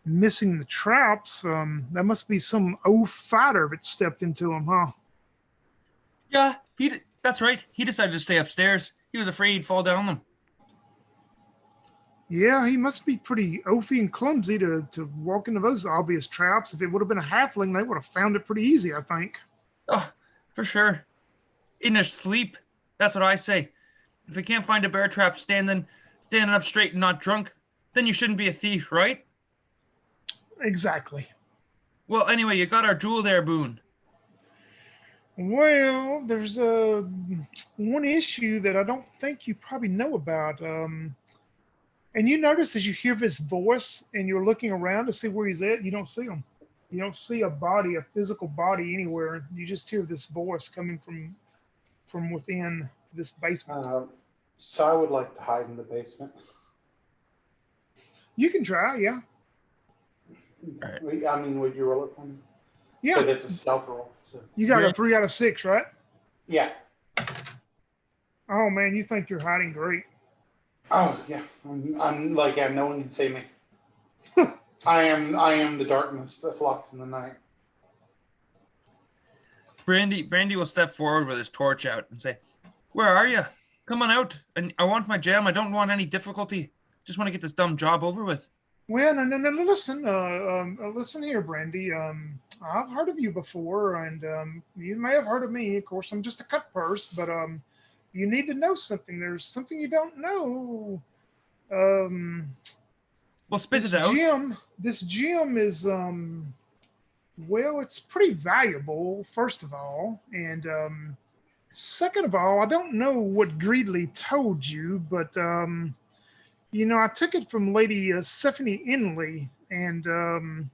missing the traps. That must be some old fighter that stepped into them, huh?" Yeah, that's right. He decided to stay upstairs. He was afraid he'd fall down them. Yeah, he must be pretty oafy and clumsy to walk into those obvious traps. If it would have been a halfling, they would have found it pretty easy, I think. Oh, for sure. In their sleep. That's what I say. If you can't find a bear trap standing up straight and not drunk, then you shouldn't be a thief, right? Exactly. Well, anyway, you got our jewel there, Boone. Well, there's one issue that I don't think you probably know about. And you notice as you hear this voice and you're looking around to see where he's at, you don't see him. You don't see a body, a physical body anywhere. You just hear this voice coming from within this basement. So I would like to hide in the basement. You can try, yeah. Right. I mean, would you roll it for me? Yeah. Because it's a stealth roll. So. You got a 3 out of 6, right? Yeah. Oh man, you think you're hiding great. Oh yeah, I'm like, yeah, no one can see me. I am the darkness that flocks in the night. Brandy will step forward with his torch out and say, "Where are you? Come on out. And I want my gem. I don't want any difficulty. Just want to get this dumb job over with." Well, no. Listen, listen here, Brandy. I've heard of you before, and you may have heard of me. Of course, I'm just a cut purse, but you need to know something. There's something you don't know. Well, spit it out. This gem is well, it's pretty valuable. First of all, and second of all, I don't know what Greedley told you, but I took it from Lady Stephanie Inley, and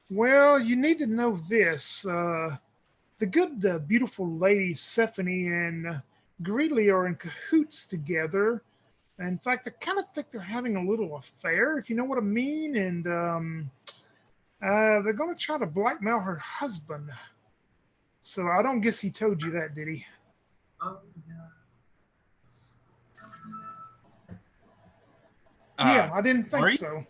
well, you need to know this. The beautiful Lady Stephanie and Greedley are in cahoots together. In fact, I kind of think they're having a little affair, if you know what I mean. And they're going to try to blackmail her husband. So I don't guess he told you that, did he? Yeah, I didn't think so.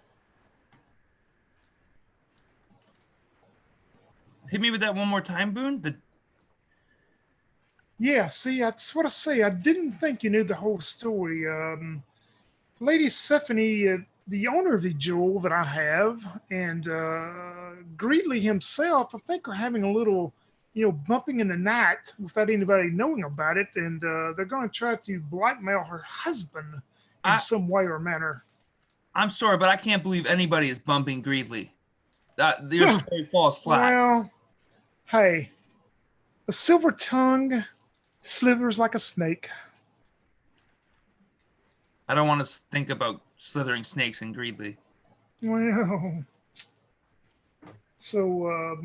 Hit me with that one more time, Boone. Yeah, see, that's what I say. I didn't think you knew the whole story. Lady Stephanie, the owner of the jewel that I have, and Greedley himself, I think, are having a little, bumping in the night without anybody knowing about it, and they're going to try to blackmail her husband in some way or manner. I'm sorry, but I can't believe anybody is bumping Greedley. Your story falls flat. Well, hey, a silver tongue slithers like a snake. I don't want to think about slithering snakes in Greedley. Well, so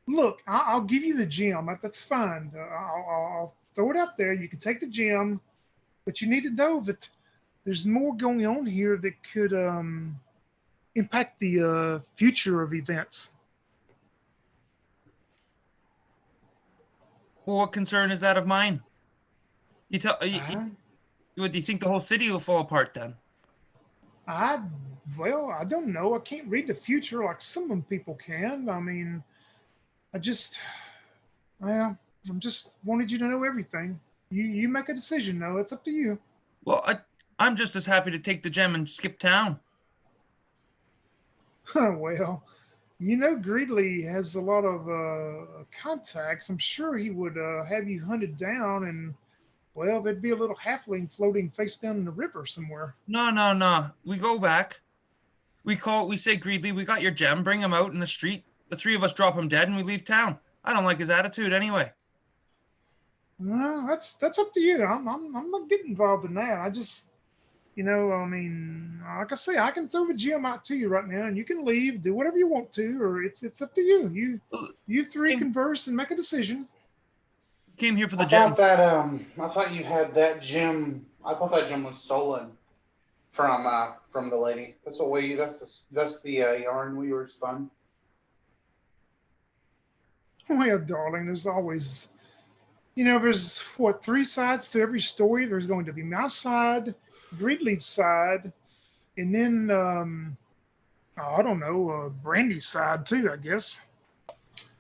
look, I'll give you the gem. That's fine. I'll throw it out there. You can take the gem, but you need to know that there's more going on here that could impact the future of events. Well, what concern is that of mine? What do you think the whole city will fall apart then? I don't know. I can't read the future like some people can. I mean, I'm just wanted you to know everything. You make a decision, though. It's up to you. Well, I'm just as happy to take the gem and skip town. Well, Greedley has a lot of contacts. I'm sure he would have you hunted down, and well, there'd be a little halfling floating face down in the river somewhere. No. We go back. We say, Greedley, we got your gem. Bring him out in the street. The three of us drop him dead and we leave town. I don't like his attitude anyway. Well, that's up to you. I'm not getting involved in that. I just, I mean, like I say, I can throw the gem out to you right now, and you can leave, do whatever you want to, or it's up to you. You three converse and make a decision. Came here for the gem. I thought you had that gem. I thought that gem was stolen from the lady. That's what we. That's the yarn we were spun. Well, darling, there's always, there's what, three sides to every story. There's going to be my side, Greedley's side, and then I don't know, Brandy's side too, I guess.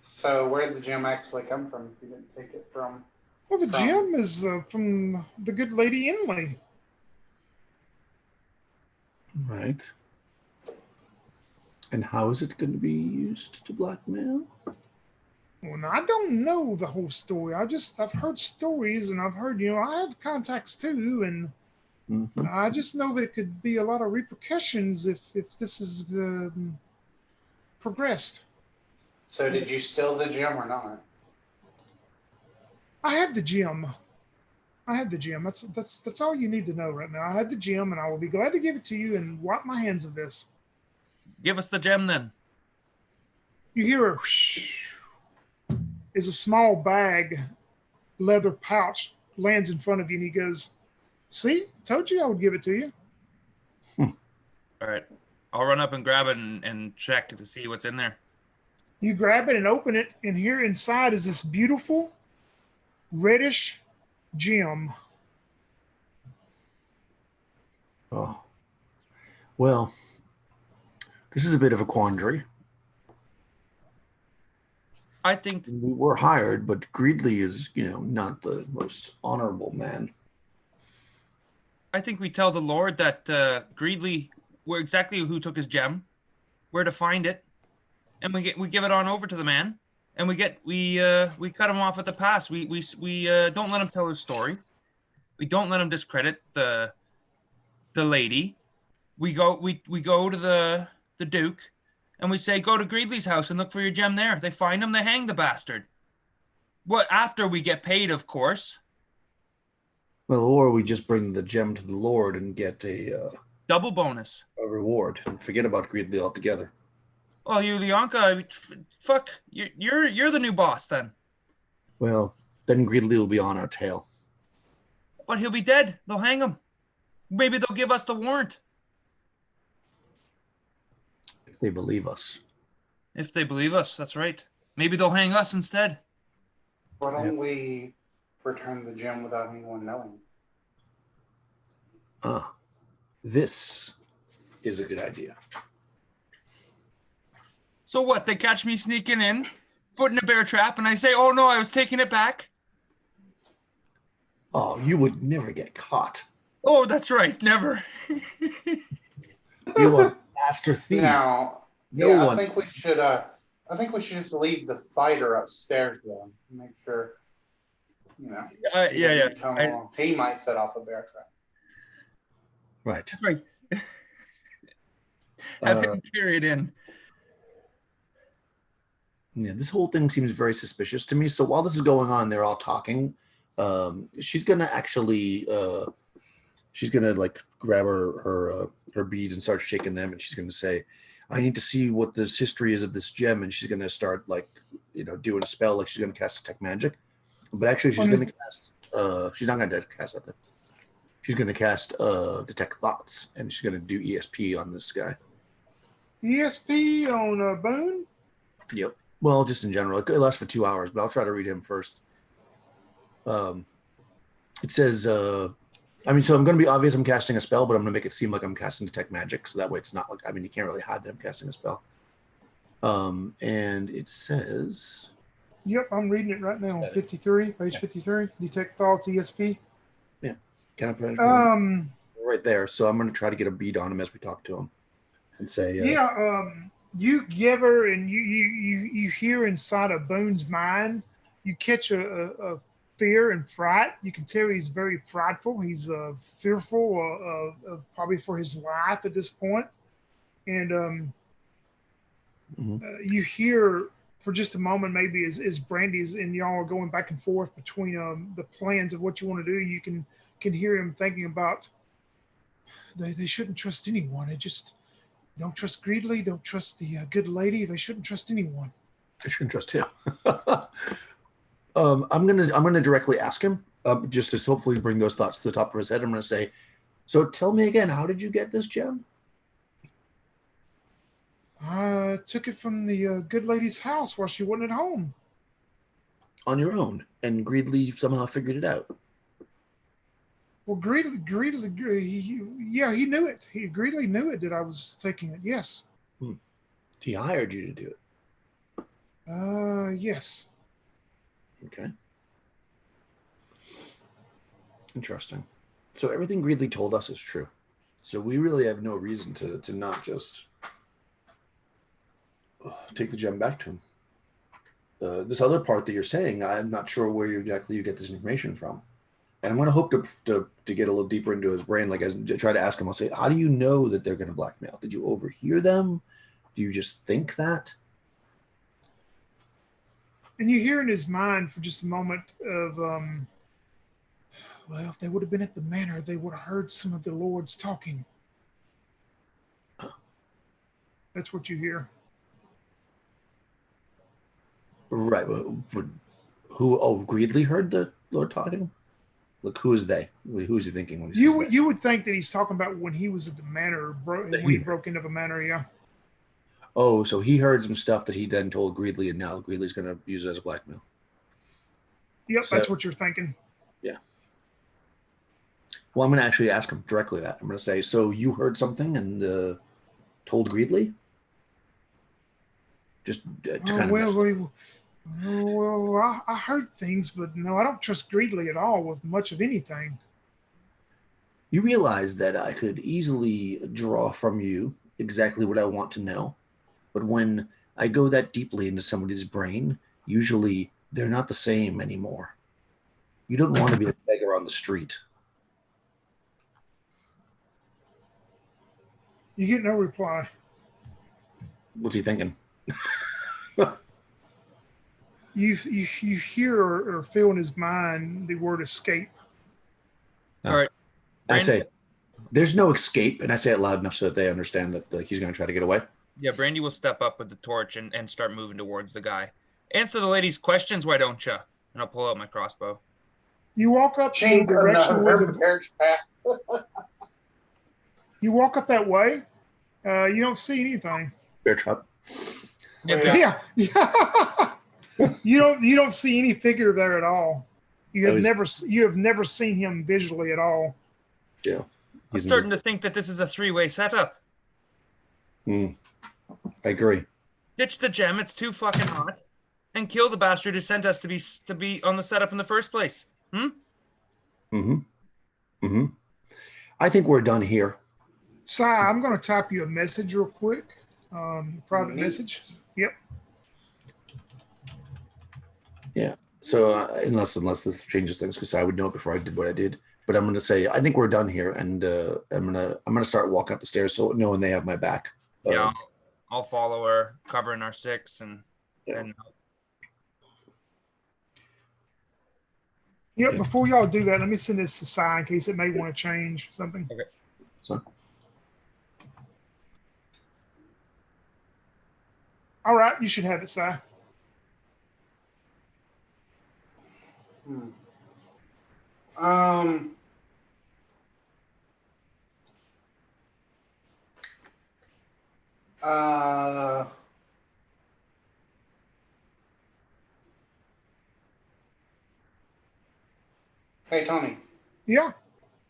So where did the gem actually come from? If you didn't take it from? Well, the gem is from the good lady Inley. Right. And how is it going to be used to blackmail? Well, now, I don't know the whole story. I've heard stories, and I've heard, I have contacts too, and I just know that it could be a lot of repercussions if this is progressed. So did you steal the gem or not? I have the gem. That's all you need to know right now. I have the gem, and I will be glad to give it to you and wipe my hands of this. Give us the gem then. You hear a whoosh, as a small bag, leather pouch lands in front of you, and he goes, "See, told you I would give it to you." All right. I'll run up and grab it and check to see what's in there. You grab it and open it, and here inside is this beautiful reddish gem. Oh. Well, this is a bit of a quandary. I think we were hired, but Greedley is, not the most honorable man. I think we tell the Lord that Greedley, where exactly who took his gem, where to find it, and we give it on over to the man, and we cut him off at the pass. We don't let him tell his story. We don't let him discredit the lady. We go to the Duke, and we say, go to Greedley's house and look for your gem there. They find him, they hang the bastard. What, after we get paid, of course. Well, or we just bring the gem to the Lord and get a double bonus, a reward, and forget about Greedley altogether. Well, Yulianka, fuck, you're the new boss then. Well, then Greedley will be on our tail. But he'll be dead. They'll hang him. Maybe they'll give us the warrant. If they believe us. If they believe us, that's right. Maybe they'll hang us instead. Why don't we return the gem without anyone knowing? This is a good idea. So what? They catch me sneaking in, foot in a bear trap, and I say, oh no, I was taking it back. Oh, you would never get caught. Oh, that's right. Never. You are master thief. Now, I think we should. I think we should just leave the fighter upstairs though. Make sure. Yeah. He might set off a bear trap. Right. Right. Have him carry it in. Yeah, this whole thing seems very suspicious to me. So while this is going on, they're all talking. She's gonna actually, she's gonna like grab her beads and start shaking them, and she's gonna say, "I need to see what this history is of this gem." And she's gonna start like, doing a spell, like she's gonna cast detect magic. But actually, she's gonna cast. She's not gonna cast that. She's gonna cast detect thoughts, and she's gonna do ESP on this guy. ESP on Boone? Yep. Well, just in general, it lasts for 2 hours, but I'll try to read him first. It says, so I'm going to be obvious I'm casting a spell, but I'm going to make it seem like I'm casting detect magic, so that way it's not like, you can't really hide that I'm casting a spell. And it says... Yep, I'm reading it right now. 53, page 53. Detect thoughts, ESP. Yeah. Can I put it right there? So I'm going to try to get a bead on him as we talk to him and say... you give her, and you hear inside of Boone's mind, you catch a fear and fright. You can tell he's very frightful. He's fearful of probably for his life at this point. and Mhm. you hear for just a moment, maybe as Brandy's and y'all are going back and forth between the plans of what you want to do, you can hear him thinking about they shouldn't trust anyone. They just don't trust Greedley, don't trust the good lady. They shouldn't trust anyone. I shouldn't trust him. I'm gonna directly ask him, just to hopefully bring those thoughts to the top of his head. I'm gonna say, so tell me again, how did you get this gem? I took it from the good lady's house while she wasn't at home. On your own, and Greedley somehow figured it out. Well, he knew it. Greedley knew it that I was taking it. Yes. He hired you to do it. Yes. Okay. Interesting. So everything Greedley told us is true. So we really have no reason to not just take the gem back to him. This other part that you're saying, I'm not sure where exactly you get this information from. And I'm going to hope to get a little deeper into his brain. Like, as try to ask him, I'll say, how do you know that they're going to blackmail? Did you overhear them? Do you just think that? And you hear in his mind for just a moment of, well, if they would have been at the manor, they would have heard some of the lords talking. That's what you hear. Right. But who? Oh, Greedley heard the Lord talking? Look, who is they? Who is he thinking when he says that? You would think that he's talking about when he was at the manor, when he broke into the manor, yeah. Oh, so he heard some stuff that he then told Greedley, and now Greedley's going to use it as a blackmail. Yep, So, that's what you're thinking. Yeah. Well, I'm going to actually ask him directly that. I'm going to say, so you heard something and told Greedley? Just to kind of I heard things, but no, I don't trust Greedley at all with much of anything. You realize that I could easily draw from you exactly what I want to know. But when I go that deeply into somebody's brain, usually they're not the same anymore. You don't want to be a beggar on the street. You get no reply. What's he thinking? You hear or feel in his mind the word escape. All right. I say, there's no escape, and I say it loud enough so that they understand that he's going to try to get away. Yeah, Brandy will step up with the torch and start moving towards the guy. Answer the lady's questions, why don't you? And I'll pull out my crossbow. You walk up the direction where you walk up that way. You don't see anything. Bear trap. Yeah. You don't see any figure there at all. You have never seen him visually at all. Yeah. I'm starting to think that this is a three-way setup. I agree. Ditch the gem, it's too fucking hot, and kill the bastard who sent us to be on the setup in the first place. I think we're done here. Si, I'm going to type you a message real quick. Private message. Yep. Yeah. So unless this changes things, because I would know it before I did what I did. But I'm going to say I think we're done here, and I'm gonna start walking up the stairs, so knowing they have my back. Yeah, I'll follow her, covering our six, and Yep. Before y'all do that, let me send this to Si in case it may want to change something. Okay. So. All right, you should have it, Si. Hey, Tony. Yeah.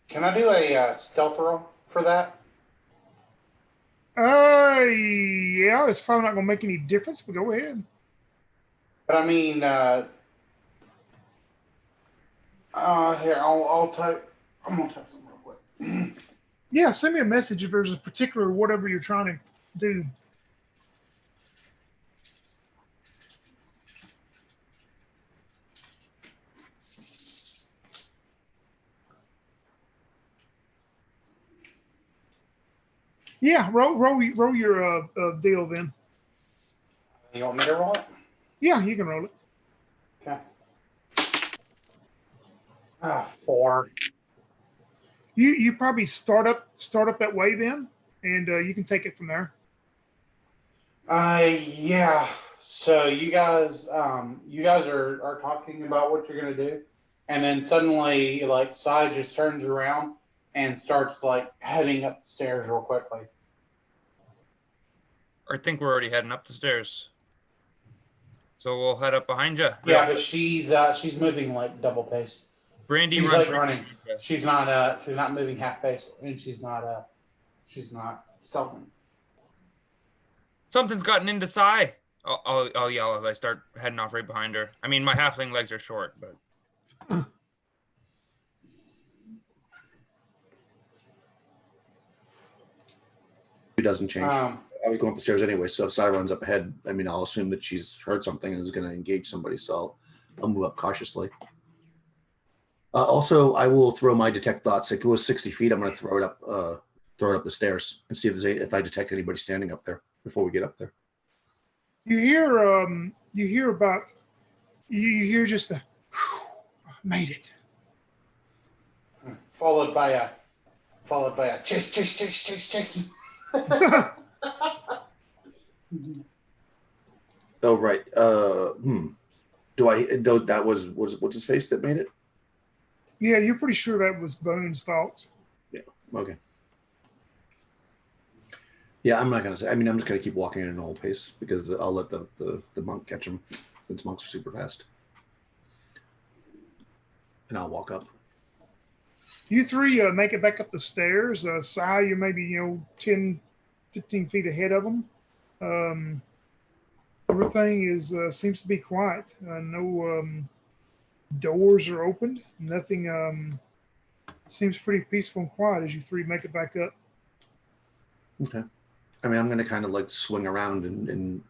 Can I do a stealth roll for that? Yeah, it's probably not going to make any difference, but go ahead. But I mean, here, I'll type. I'm gonna type something real quick. Yeah, send me a message if there's a particular whatever you're trying to do. Yeah, roll your deal then. You want me to roll it? Yeah, you can roll it. Okay. 4. You probably start up that way then, and you can take it from there. Yeah. So you guys are talking about what you're gonna do, and then suddenly, like, Sai just turns around and starts like heading up the stairs real quickly. I think we're already heading up the stairs. So we'll head up behind you. Yeah, but she's moving like double pace. Brandy She's runs like running. behind you. She's not moving half pace, and she's not stopping. Something's gotten into Sai. I'll yell as I start heading off right behind her. I mean, my halfling legs are short, but It doesn't change. Um, I was going up the stairs anyway, so if Sai runs up ahead, I mean, I'll assume that she's heard something and is going to engage somebody, so I'll move up cautiously. Also, I will throw my detect thoughts. It goes 60 feet. I'm going to throw it up the stairs and see if I detect anybody standing up there before we get up there. You hear just a made it. followed by a chase. Oh, right. That was what's his face that made it? Yeah, you're pretty sure that was Bone's thoughts. Yeah. Okay. Yeah, I'm not gonna say. I mean, I'm just gonna keep walking at a normal pace because I'll let the monk catch him. Since monks are super fast, and I'll walk up. You three make it back up the stairs. Sai, you're maybe 10, 15 feet ahead of them. Everything is seems to be quiet. No doors are opened. Nothing. Seems pretty peaceful and quiet as you three make it back up. Okay. I mean, I'm going to kind of like swing around and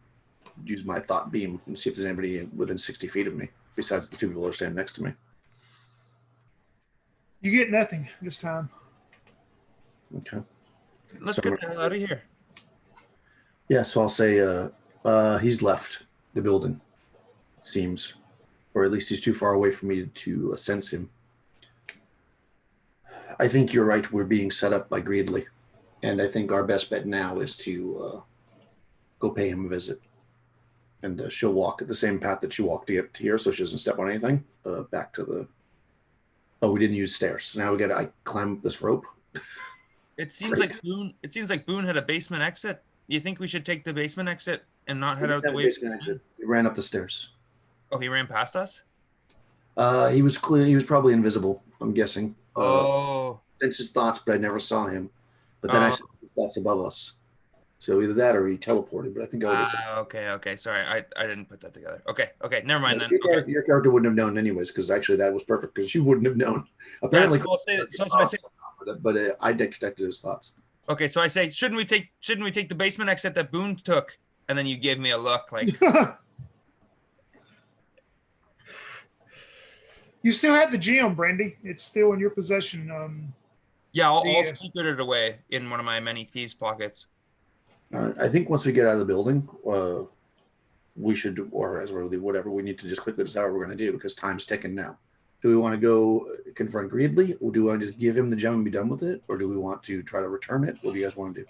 use my thought beam and see if there's anybody within 60 feet of me besides the two people that are standing next to me. You get nothing this time. Okay. let's So- get the hell out of here. Yeah, so I'll say he's left the building, seems. Or at least he's too far away for me to sense him. I think you're right. We're being set up by Greedley. And I think our best bet now is to go pay him a visit. And she'll walk at the same path that she walked to get to here so she doesn't step on anything. Back to the... Oh, we didn't use stairs. Now I climb up this rope. It seems like Boone had a basement exit. You think we should take the basement exit and not head out the way? Basement exit. He ran up the stairs. Oh, he ran past us? He was clear. He was probably invisible, I'm guessing. Sense his thoughts, but I never saw him. But then I saw his thoughts above us. So either that or he teleported. But I think I would have said. Okay. Sorry, I didn't put that together. Okay. Never mind then. Your character wouldn't have known anyways, because actually that was perfect because you wouldn't have known. Apparently, so that's what I say. But I detected his thoughts. Okay, so I say, shouldn't we take the basement exit that Boone took? And then you gave me a look like. You still have the gem, Brandy. It's still in your possession. Yeah, I'll secret it away in one of my many thieves' pockets. I think once we get out of the building, we should, or as we're whatever, we need to just quickly decide what we're going to do because time's ticking now. Do we want to go confront Greedley, or do we want to just give him the gem and be done with it, or do we want to try to return it? What do you guys want to do?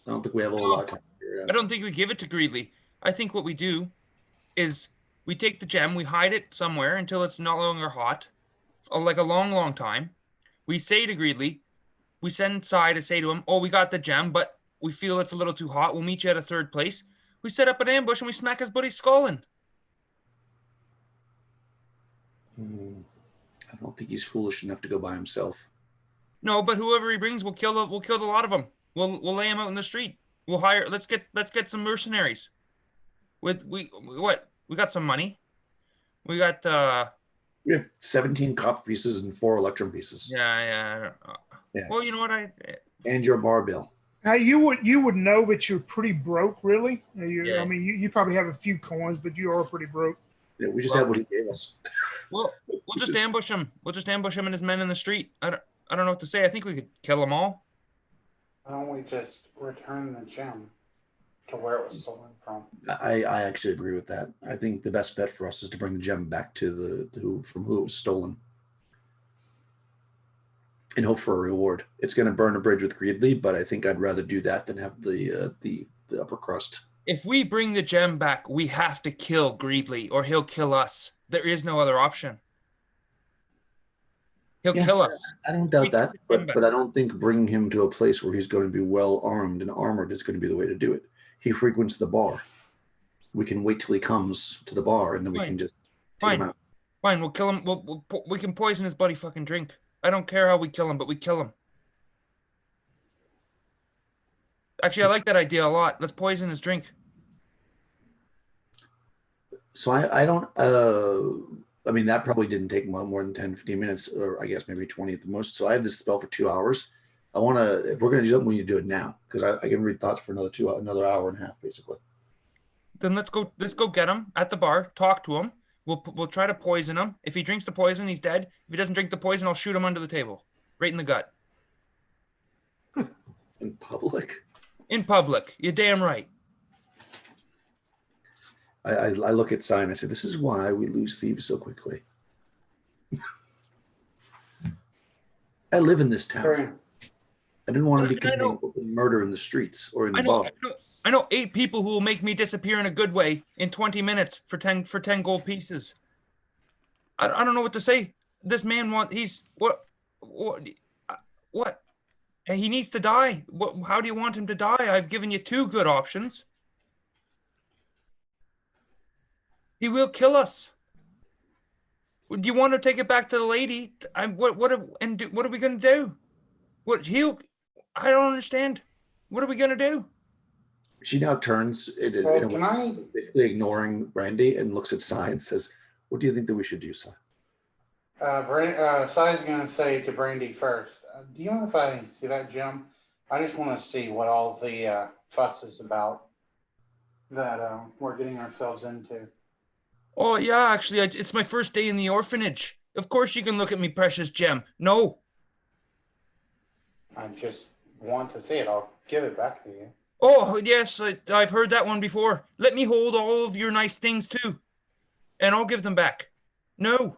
I don't think we have a whole lot of time to figure it out. I don't think we give it to Greedley. I think what we do is we take the gem, we hide it somewhere until it's no longer hot, like a long, long time. We say to Greedley, we send Sai to say to him, oh, we got the gem, but we feel it's a little too hot. We'll meet you at a third place. We set up an ambush and we smack his buddy's skull in. I don't think he's foolish enough to go by himself. No, but whoever he brings, we'll kill the lot of them. We'll lay him out in the street. We'll hire. Let's get some mercenaries. We got some money. We got. We have 17 copper pieces and 4 electrum pieces. Yeah. Yes. Well, you know what and your bar bill. You would know that you're pretty broke, really. Yeah. I mean, you probably have a few coins, but you are pretty broke. Yeah, we just have what he gave us. Well, we'll just ambush him. We'll just ambush him and his men in the street. I don't know what to say. I think we could kill them all. don't we just return the gem to where it was stolen from? I actually agree with that. I think the best bet for us is to bring the gem back to from who it was stolen, and hope for a reward. It's going to burn a bridge with Greedley, but I think I'd rather do that than have the upper crust. If we bring the gem back, we have to kill Greedley, or he'll kill us. There is no other option. He'll kill us. I don't doubt that, but I don't think bringing him to a place where he's going to be well armed and armored is going to be the way to do it. He frequents the bar. We can wait till he comes to the bar, and then we can just take him out. Fine, we'll kill him. We can poison his bloody fucking drink. I don't care how we kill him, but we kill him. Actually, I like that idea a lot. Let's poison his drink. So I don't. I mean, that probably didn't take more than 10, 15 minutes, or I guess maybe 20 at the most. So I have this spell for 2 hours. I want to, if we're going to do something, we need to do it now, because I can read thoughts for another hour and a half, basically. Then let's go get him at the bar, talk to him. We'll try to poison him. If he drinks the poison, he's dead. If he doesn't drink the poison, I'll shoot him under the table, right in the gut. In public? In public. You're damn right. I look at Sai and I say, this is why we lose thieves so quickly. I live in this town. I didn't want to be committing open murder in the streets or in the bar. I know 8 people who will make me disappear in a good way in 20 minutes for 10 gold pieces. I don't know what to say. This man what? And he needs to die. How do you want him to die? I've given you 2 good options. He will kill us. Do you want to take it back to the lady? What are we going to do? I don't understand. What are we going to do? She now turns basically ignoring Brandy and looks at Sai and says, what do you think that we should do, Sai? Sai's going to say to Brandy first, do you mind if I see that gem? I just want to see what all the fuss is about that we're getting ourselves into. Oh, yeah, actually, it's my first day in the orphanage. Of course you can look at me precious gem. No. I just want to see it. I'll give it back to you. Oh, yes, I've heard that one before. Let me hold all of your nice things, too. And I'll give them back. No.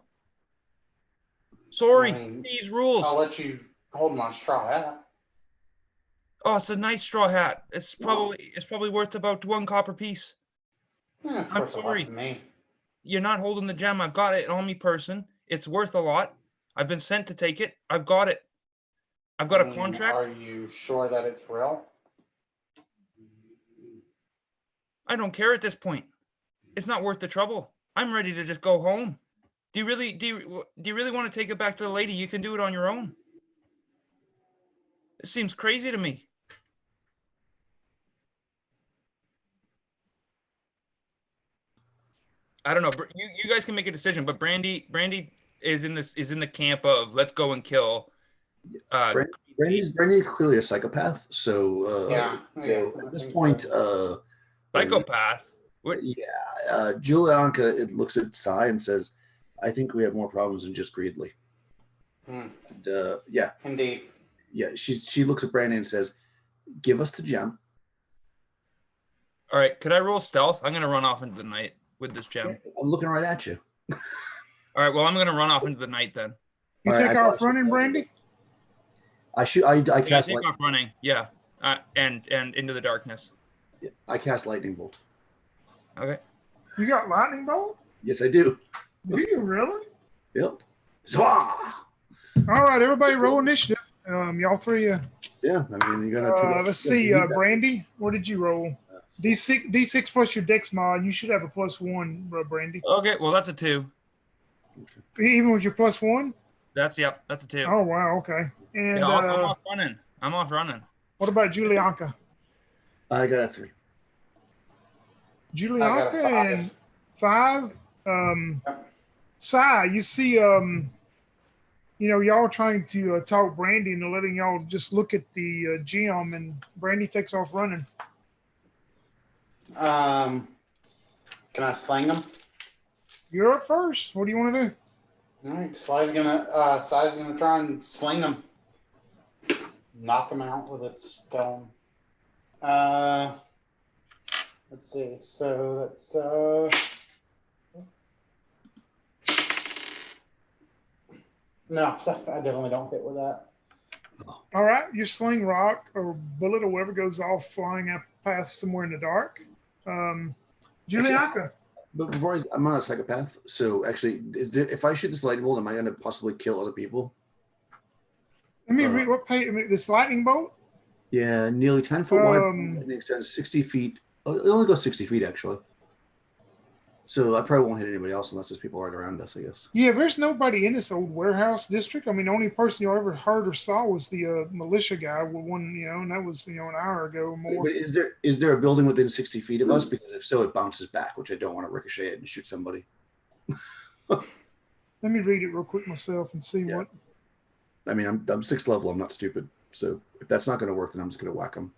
Sorry, these rules. I'll let you hold my straw hat. Oh, it's a nice straw hat. It's probably worth about 1 copper piece. Yeah, I'm sorry. To me. You're not holding the gem. I've got it on me person. It's worth a lot. I've been sent to take it. I've got it. I've got a contract. Are you sure that it's real? I don't care at this point. It's not worth the trouble. I'm ready to just go home. Do you really want to take it back to the lady? You can do it on your own. It seems crazy to me. I don't know. You guys can make a decision, but Brandy is in the camp of let's go and kill. Brandy's clearly a psychopath. So at this point, psychopath. Julianka looks at Sai and says, "I think we have more problems than just Greedley." And, indeed. Yeah, she looks at Brandy and says, "Give us the gem." All right, could I roll stealth? I'm gonna run off into the night with this gem. Yeah, I'm looking right at you. All right, well, I'm gonna run off into the night then. You take off running, Brandy? I cast take off running, yeah, and into the darkness. Yeah, I cast lightning bolt. Okay. You got lightning bolt? Yes, I do. Do you really? Yep. Zwah! All right, everybody, roll initiative. Y'all 3. Yeah, I mean, you gotta. Let's see, Brandy. What did you roll? D6 plus your dex mod. You should have a +1, Brandy. Okay, well that's a 2. Even with your +1? That's a 2. Oh wow, okay. And yeah, I'm off running. What about Julianka? I got a 3. Julianka and 5. Sai, you see, y'all trying to talk Brandy and letting y'all just look at the gem, and Brandy takes off running. Can I sling him? You're up first. What do you want to do? All right, Sai's gonna try and sling him. knock him out with a stone. Let's see. So that's no, I definitely don't hit with that. All right, your sling rock or bullet or whatever goes off flying up past somewhere in the dark. Julianka. But before I'm not a psychopath, so actually, if I shoot this lightning bolt, am I going to possibly kill other people? Let me read this lightning bolt. Yeah, nearly 10 foot wide and extends 60 feet. It only goes 60 feet actually. So I probably won't hit anybody else unless there's people right around us, I guess. Yeah, there's nobody in this old warehouse district. I mean, the only person you ever heard or saw was the militia guy with one, and that was, an hour ago or more. But is there a building within 60 feet of us? Because if so, it bounces back, which I don't want to ricochet it and shoot somebody. Let me read it real quick myself and see what. I mean, I'm 6th level. I'm not stupid. So if that's not going to work, then I'm just going to whack them.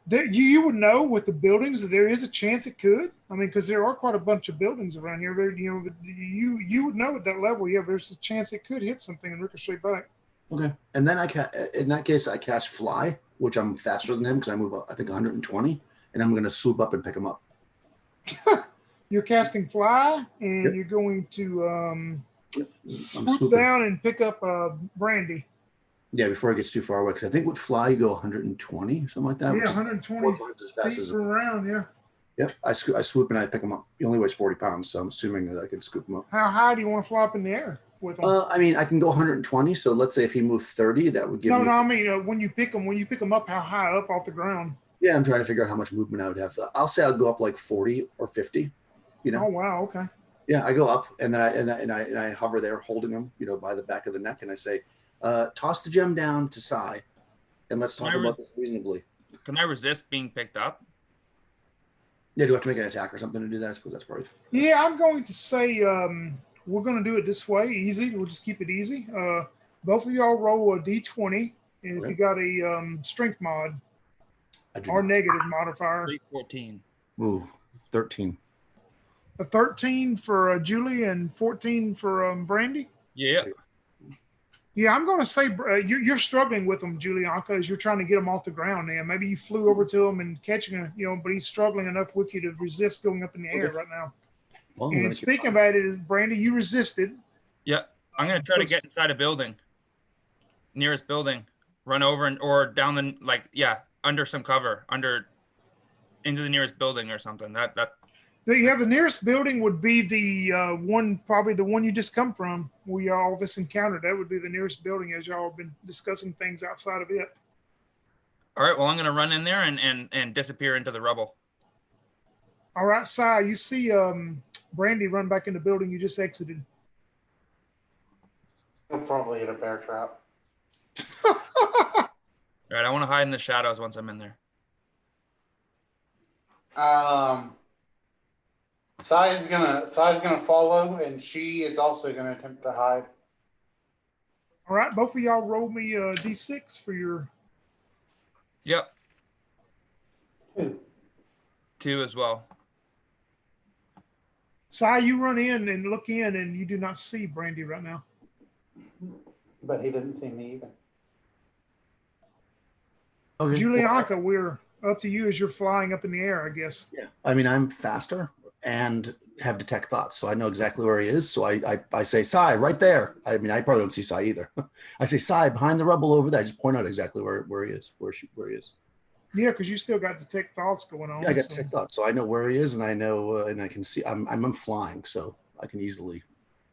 You would know with the buildings that there is a chance it could. I mean, because there are quite a bunch of buildings around here. You would know at that level. Yeah, there's a chance it could hit something and ricochet back. Okay, and then in that case, I cast Fly, which I'm faster than him because I move, I think, 120, and I'm going to swoop up and pick him up. You're casting Fly, and you're going to swoop down and pick up Brandy. Yeah, before it gets too far away, because I think with Fly you go 120, something like that. Yeah, 120 as fast as around. Yeah. Yep, I swoop and I pick him up. He only weighs 40 pounds, so I'm assuming that I can scoop him up. How high do you want to fly up in the air with him? I mean, I can go 120. So let's say if he moved 30, that would give me. No, I mean when you pick him up, how high up off the ground? Yeah, I'm trying to figure out how much movement I would have. I'll say I'll go up like 40 or 50. Oh wow, okay. Yeah, I go up and then I hover there, holding him, by the back of the neck, and I say, toss the gem down to Sai, and let's talk about this reasonably. Can I resist being picked up? Yeah, do I have to make an attack or something to do that? I suppose that's probably. Yeah, I'm going to say we're going to do it this way, easy. We'll just keep it easy. Both of y'all roll a d20, and if you got a strength mod or negative modifier. 14. Ooh, 13. A 13 for Julie and 14 for Brandy? Yeah. Yeah, I'm going to say you're struggling with him, Julianka, as you're trying to get him off the ground. Now, maybe you flew over to him and catching him, but he's struggling enough with you to resist going up in the air right now. Well, and speaking about it, Brandy, you resisted. Yeah, I'm going to try to get inside a building, nearest building, run over or down under some cover, into the nearest building or something. The nearest building would be the probably the one you just come from. All of us encountered. That would be the nearest building, as y'all have been discussing things outside of it. All right. Well, I'm going to run in there and disappear into the rubble. All right, Sai, you see Brandy run back in the building you just exited. He'll probably hit a bear trap. All right. I want to hide in the shadows once I'm in there. Sai's gonna follow, and she is also gonna attempt to hide. All right, both of y'all roll me a d6 for your. Yep. 2 as well. Sai, you run in and look in, and you do not see Brandy right now. But he didn't see me either. Okay. Julianka, we're up to you as you're flying up in the air, I guess. Yeah. I mean, I'm faster and have detect thoughts, so I know exactly where he is. So I say, Sai, right there. I mean, I probably don't see Sai either. I say, Sai, behind the rubble over there. I just point out exactly where he is, where he is. Yeah, because you still got detect thoughts going on. Yeah, I got detect thoughts, so I know where he is, and I know, and I can see. I'm flying, so I can easily.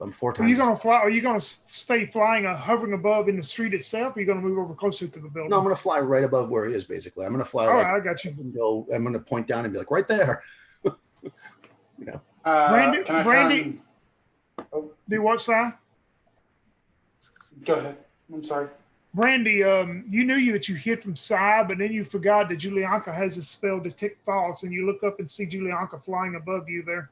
I'm 4 times. Are you going to fly? Are you going to stay flying, hovering above in the street itself? Or are you going to move over closer to the building? No, I'm going to fly right above where he is. Basically, I'm going to fly. All right, I got you. I'm going to point down and be like, right there. Brandy. Do what, Si? Go ahead. I'm sorry. Brandy, you knew that you hid from Si, but then you forgot that Julianka has a spell detect thoughts, and you look up and see Julianka flying above you there.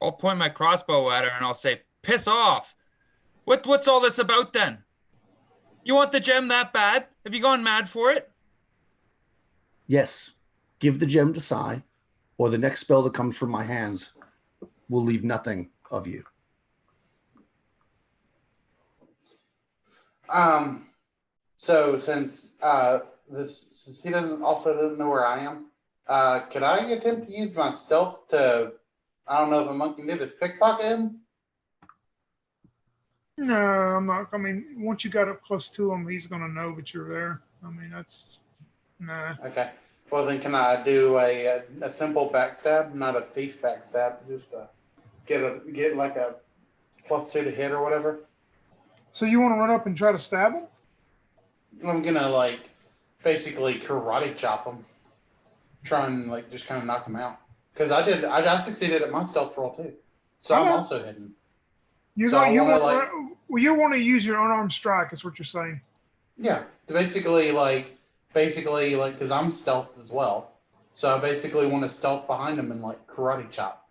I'll point my crossbow at her and I'll say, piss off. What's all this about then? You want the gem that bad? Have you gone mad for it? Yes. Give the gem to Sai, or the next spell that comes from my hands will leave nothing of you. So since since he doesn't know where I am, could I attempt to use my stealth to? I don't know if a monkey can do this. Pickpocket him. No, I'm not. I mean, once you got up close to him, he's gonna know that you're there. I mean, that's nah. Okay. Well, then can I do a simple backstab, not a thief backstab, just get like a +2 to hit or whatever? So you want to run up and try to stab him? I'm gonna like basically karate chop him, try and like just kind of knock him out. Because I succeeded at my stealth roll too, so I'm also hidden. You So you wanna, want to use your unarmed strike, is what you're saying. Yeah, basically like because I'm stealth as well, so I basically want to stealth behind him and like karate chop.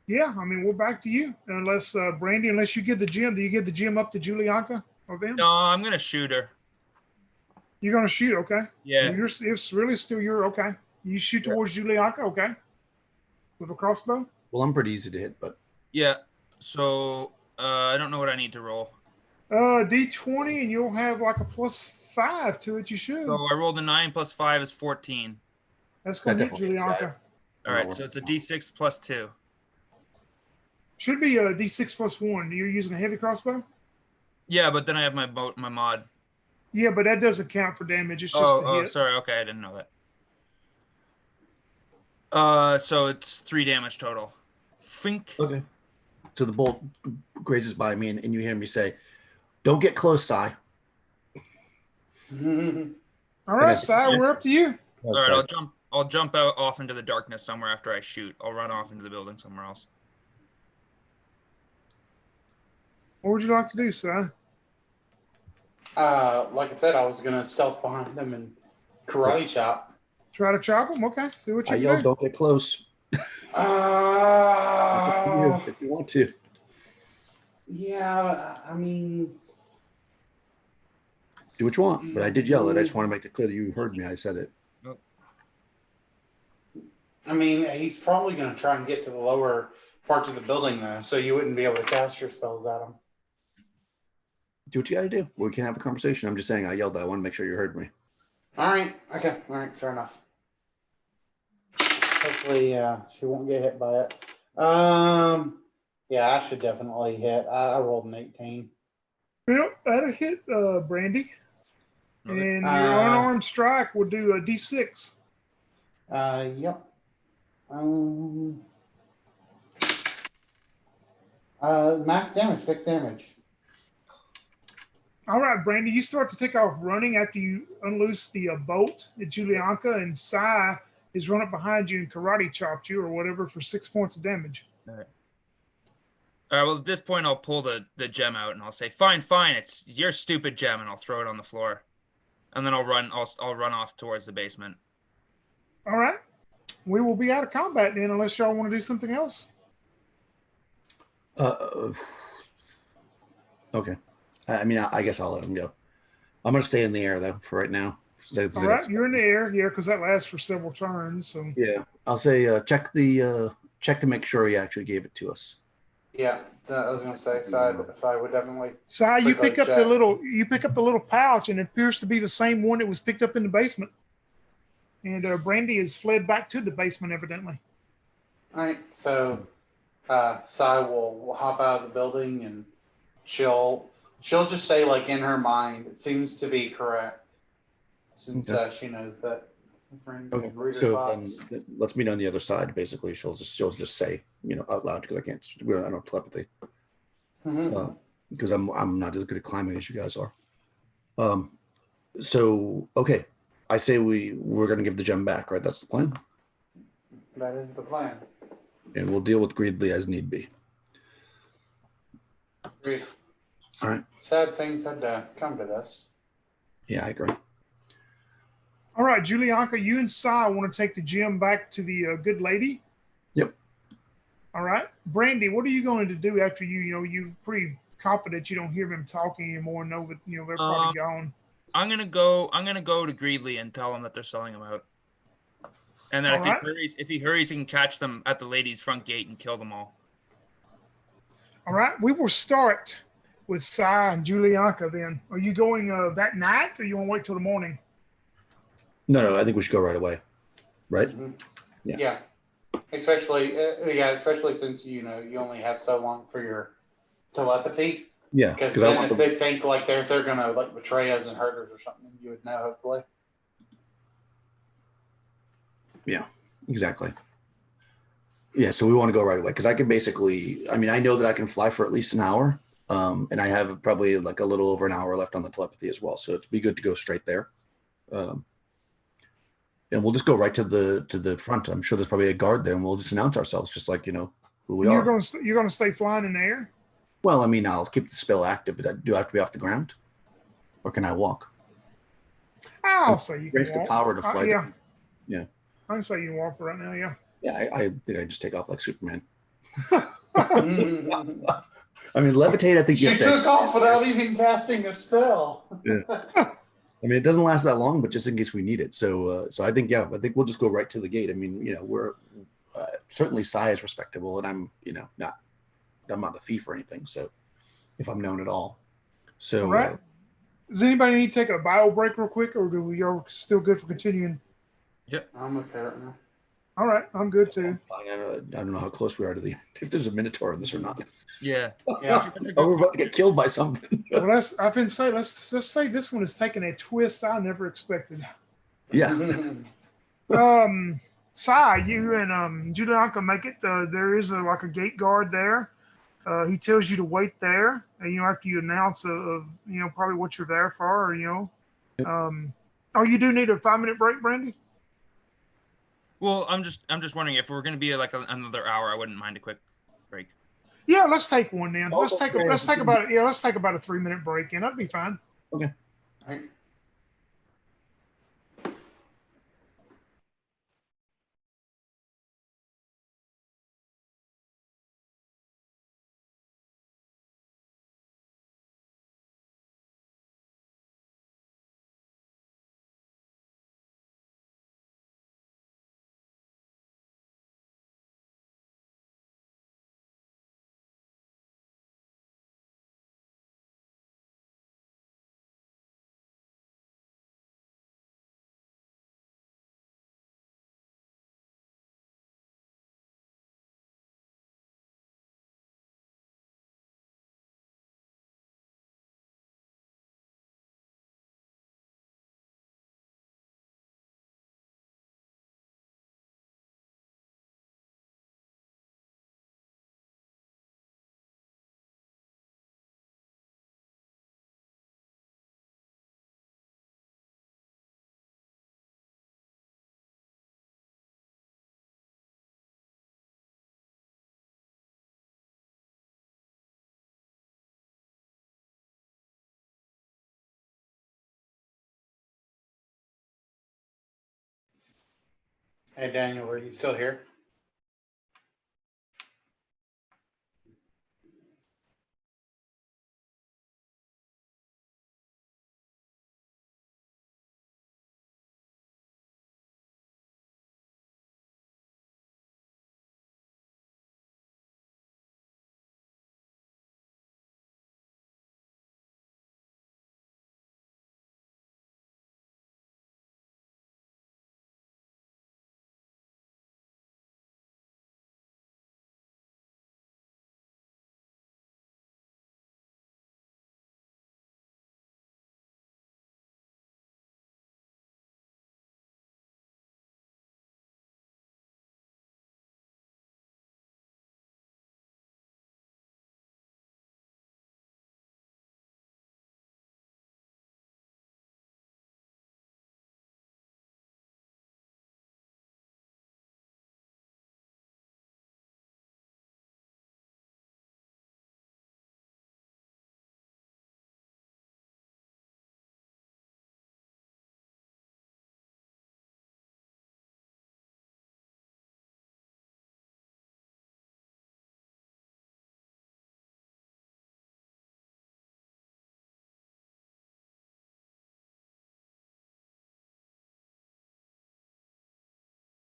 Yeah, I mean, we're back to you. Unless Brandy, unless you give the gem, do you give the gem up to Julianka or them? No, I'm gonna shoot her. You're gonna shoot, okay? Yeah. It's really still your okay. You shoot towards Julianka, okay? With a crossbow. Well, I'm pretty easy to hit, but Yeah. So I don't know what I need to roll. D20, and you'll have like a +5 to it. You should. So I rolled a 9 + 5 is 14. That's gonna That hit definitely hits Julianka. that. All right, so it's a D6 + 2. Should be a D6 +1. You're using a heavy crossbow. Yeah, but then I have my mod. Yeah, but that doesn't count for damage. It's just a hit. Sorry. Okay, I didn't know that. So it's 3 damage total. Fink. okay. So the bolt grazes by me, and you hear me say, "Don't get close, Sai." All right, Si, we're up to you. All right, I'll jump out off into the darkness somewhere after I shoot. I'll run off into the building somewhere else. What would you like to do, Si? Like I said, I was gonna stealth behind him and karate chop. Try to chop him? Okay. See what you I can yelled, do. "Don't get close." If you want to. Yeah, I mean, Do what you want, but I did yell it. I just want to make it clear that you heard me. I said it. I mean, he's probably gonna try and get to the lower parts of the building though, so you wouldn't be able to cast your spells at him. Do what you got to do. We can have a conversation. I'm just saying I yelled that. I want to make sure you heard me. All right. Okay. All right. Fair enough. Hopefully, she won't get hit by it. Yeah, I should definitely hit. I rolled an 18. Yep, that'll hit Brandy. Okay. And your unarmed strike will do a D6. Yep. Max damage, 6 damage. All right, Brandy, you start to take off running after you unloose the bolt at Julianka, and Sai is run up behind you and karate chopped you or whatever for 6 points of damage. All right. Well, at this point, I'll pull the gem out and I'll say, "Fine, it's your stupid gem," and I'll throw it on the floor, and then I'll run off towards the basement. All right. We will be out of combat then, unless y'all want to do something else. Okay. I mean, I guess I'll let him go. I'm going to stay in the air, though, for right now. All right, you're in the air, yeah, because that lasts for several turns. So yeah, I'll say check to make sure he actually gave it to us. Yeah, I was gonna say, so I would definitely. Si, you pick up the little pouch, and it appears to be the same one that was picked up in the basement. And Brandy has fled back to the basement, evidently. All right, so Sai will hop out of the building, and she'll just say, like in her mind, it seems to be correct, since she knows that. Okay, so then let's meet on the other side. Basically, she'll just say, out loud, because I don't have telepathy, because I'm not as good at climbing as you guys are. So okay, I say we're gonna give the gem back, right? That's the plan. That is the plan. And we'll deal with Greedley as need be. Agreed. All right. Sad things had to come to this. Yeah, I agree. All right, Julianka, you and Sai want to take the gem back to the good lady? Yep. All right. Brandy, what are you going to do after you're pretty confident you don't hear them talking anymore and know that, they're probably gone? I'm gonna go to Greedley and tell him that they're selling him out. And then if he hurries, he can catch them at the lady's front gate and kill them all. All right. We will start with Cy and Julianka. Then, are you going that night, or you want to wait till the morning? No, I think we should go right away. Right? Mhm. Yeah. Yeah. Especially since you only have so long for your telepathy. Yeah. Because then if they think like they're gonna like betray us and hurt us or something, you would know hopefully. Yeah. Exactly. Yeah. So we want to go right away because I can basically. I mean, I know that I can fly for at least an hour, and I have probably like a little over an hour left on the telepathy as well. So it'd be good to go straight there. And we'll just go right to the front. I'm sure there's probably a guard there, and we'll just announce ourselves, just like who we are. You're gonna stay flying in the air. Well, I mean, I'll keep the spell active, but do I have to be off the ground, or can I walk? I'll say you can Raise the walk. power to fly. Yeah. Yeah. I can say you can walk right now. Yeah. Yeah, I think I just take off like Superman. I mean, levitate. I think She took off without even casting a spell. Yeah. I mean, it doesn't last that long, but just in case we need it. So I think we'll just go right to the gate. I mean, we're certainly Sai is respectable, and I'm not a thief or anything. So if I'm known at all, so all right. Does anybody need to take a bio break real quick, or do we are still good for continuing? Yep. I'm okay right now. All right, I'm good too. I don't know how close we are to the if there's a Minotaur in this or not. Yeah. Yeah. Oh, we're about to get killed by something. Well, I've been saying let's say this one is taking a twist I never expected. Yeah. Sai, you and Julianka make it. There is like a gate guard there. He tells you to wait there, and after you announce of probably what you're there for, or oh, you do need a 5-minute break, Brandy. Well, I'm just wondering if we're going to be like another hour. I wouldn't mind a quick break. Yeah, let's take one then. Let's take okay. about a 3-minute break, and that'd be fine. Okay. All right. Hey, Daniel, are you still here?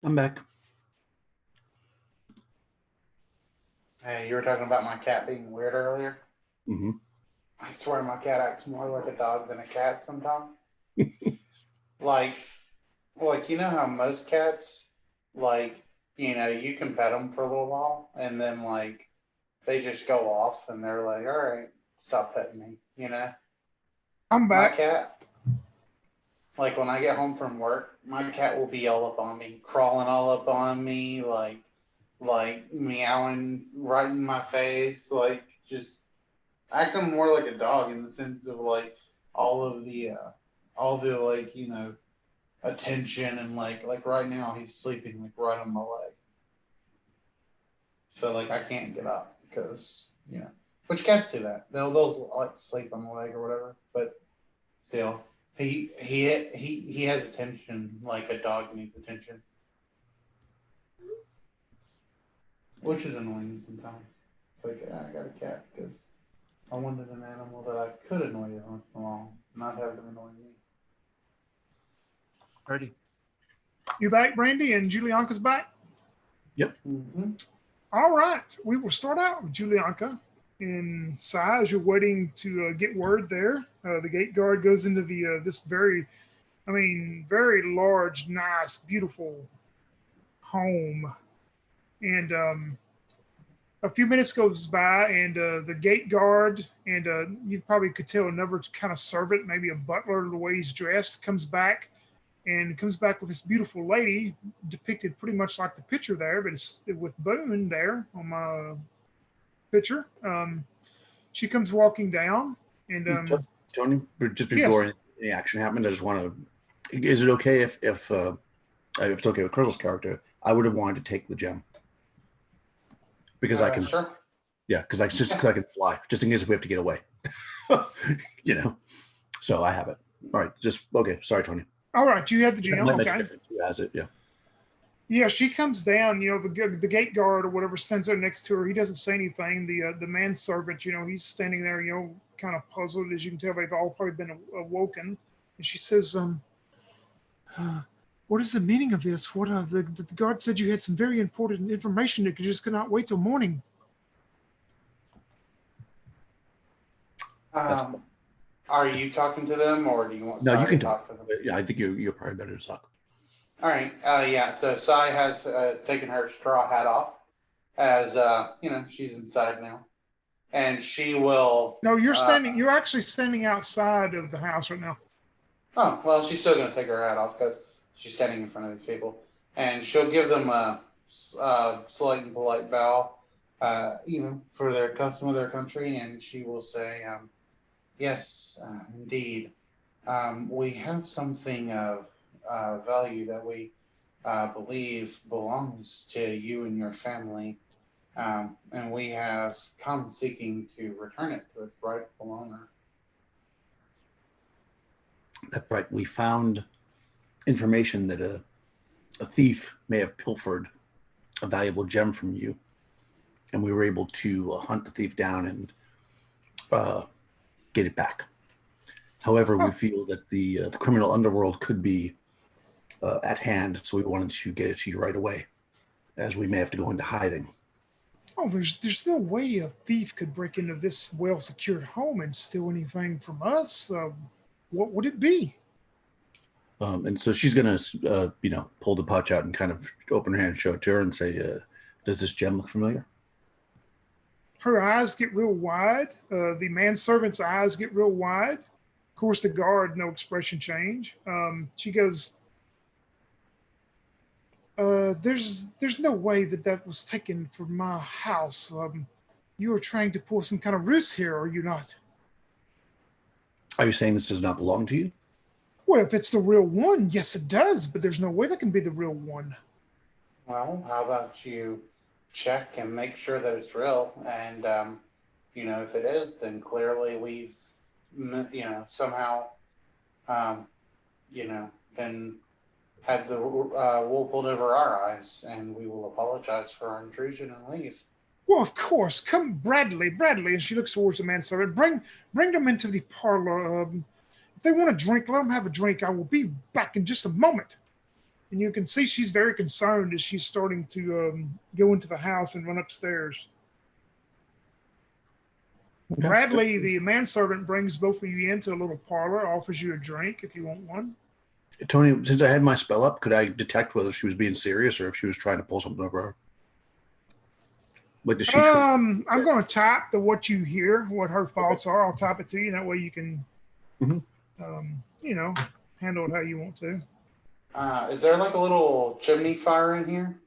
I'm back. Hey, you were talking about my cat being weird earlier. Mm-hmm. I swear my cat acts more like a dog than a cat sometimes. like, you know how most cats, like, you can pet them for a little while and then, like, they just go off and they're like, all right, stop petting me, I'm My back. cat, like, when I get home from work, my cat will be all up on me, crawling all up on me, like meowing right in my face, like, just acting more like a dog in the sense of, like, all of the, like, attention and like right now he's sleeping like right on my leg. So like I can't get up because which cats do that. They'll like sleep on the leg or whatever. But still, he has attention like a dog needs attention, which is annoying sometimes. It's like I got a cat because I wanted an animal that I could annoy you once in a while, not have them annoy me. Alrighty. You back, Brandy, and Julianka's back? Yep. Mm-hmm. All right. We will start out with Julianka. In size, you're waiting to get word there. The gate guard goes into the this very large, nice, beautiful home. And a few minutes goes by, and the gate guard, and you probably could tell another kind of servant, maybe a butler, the way he's dressed, comes back with this beautiful lady depicted pretty much like the picture there, but it's with Boone there on my picture. She comes walking down, and Tony, just yes, before any action happens, I just want to. Is it okay if it's okay with Crystal's character? I would have wanted to take the gem because I can. Sure. Yeah, because I can fly, just in case if we have to get away. So I have it. All right, just okay. Sorry, Tony. all right, you have the gem. That makes a Okay. difference. Who has it? Yeah. Yeah, she comes down. The gate guard or whatever stands there next to her. He doesn't say anything. The manservant, he's standing there, kind of puzzled. As you can tell, they've all probably been awoken. And she says, "What is the meaning of this? What the guard said you had some very important information that you just could not wait till morning." Are you talking to them, or do you want? No, Sai you can to talk. to them? Yeah, I think you're probably better to talk. All right. Yeah. So Sai has taken her straw hat off, as she's inside now, and she will. No, you're standing. You're actually standing outside of the house right now. Oh well, she's still going to take her hat off because she's standing in front of these people, and she'll give them a slight and polite bow, for their custom of their country, and she will say, "Yes, indeed, we have something of value that we believe belongs to you and your family, and we have come seeking to return it to its rightful owner." That's right. We found information that a thief may have pilfered a valuable gem from you, and we were able to hunt the thief down and get it back. However, we feel that the criminal underworld could be at hand, so we wanted to get it to you right away, as we may have to go into hiding. Oh, there's no way a thief could break into this well-secured home and steal anything from us. What would it be? And so she's going to, pull the pouch out and kind of open her hand and show it to her and say, does this gem look familiar? Her eyes get real wide. The manservant's eyes get real wide. Of course, the guard, no expression change. She goes, there's no way that was taken from my house. You are trying to pull some kind of ruse here, are you not? Are you saying this does not belong to you? Well, if it's the real one, yes, it does, but there's no way that can be the real one. Well, how about you check and make sure that it's real? And, if it is, then clearly we've, somehow, been had the wool pulled over our eyes, and we will apologize for our intrusion and leave. Well, of course. Come, Bradley. And she looks towards the manservant. Bring them into the parlor. If they want a drink, let them have a drink. I will be back in just a moment. And you can see she's very concerned as she's starting to go into the house and run upstairs. Okay. Bradley, the manservant, brings both of you into a little parlor, offers you a drink if you want one. Tony, since I had my spell up, could I detect whether she was being serious or if she was trying to pull something over her? Like, does she? I'm going to type what you hear, what her thoughts are. I'll type it to you. That way you can, handle it how you want to. Is there like a little chimney fire in here?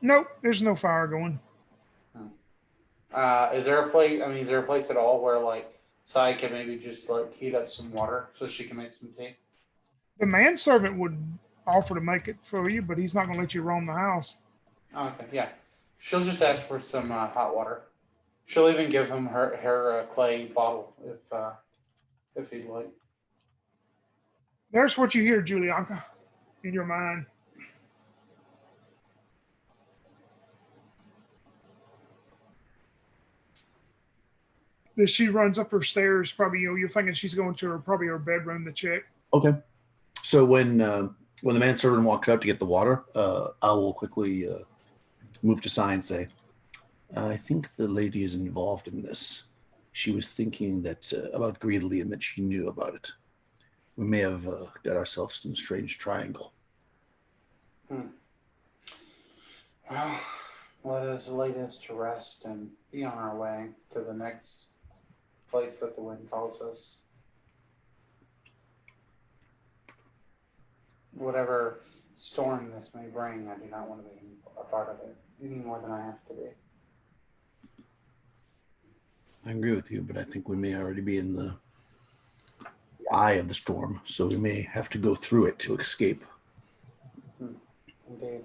Nope, there's no fire going. Is there a place? I mean, is there a place at all where like Sai can maybe just like heat up some water so she can make some tea? The manservant would offer to make it for you, but he's not going to let you roam the house. Okay, yeah. She'll just ask for some hot water. She'll even give him her clay bottle if he'd like. There's what you hear, Julianka, in your mind. As she runs up her stairs, probably you're thinking she's going to her bedroom to check. Okay. So when the manservant walks out to get the water, I will quickly move to Sai and say, I think the lady is involved in this. She was thinking that about Greedley and that she knew about it. We may have got ourselves in a strange triangle. Well, let us lay this to rest and be on our way to the next place that the wind calls us. Whatever storm this may bring, I do not want to be a part of it any more than I have to be. I agree with you, but I think we may already be in the eye of the storm, so we may have to go through it to escape. Indeed.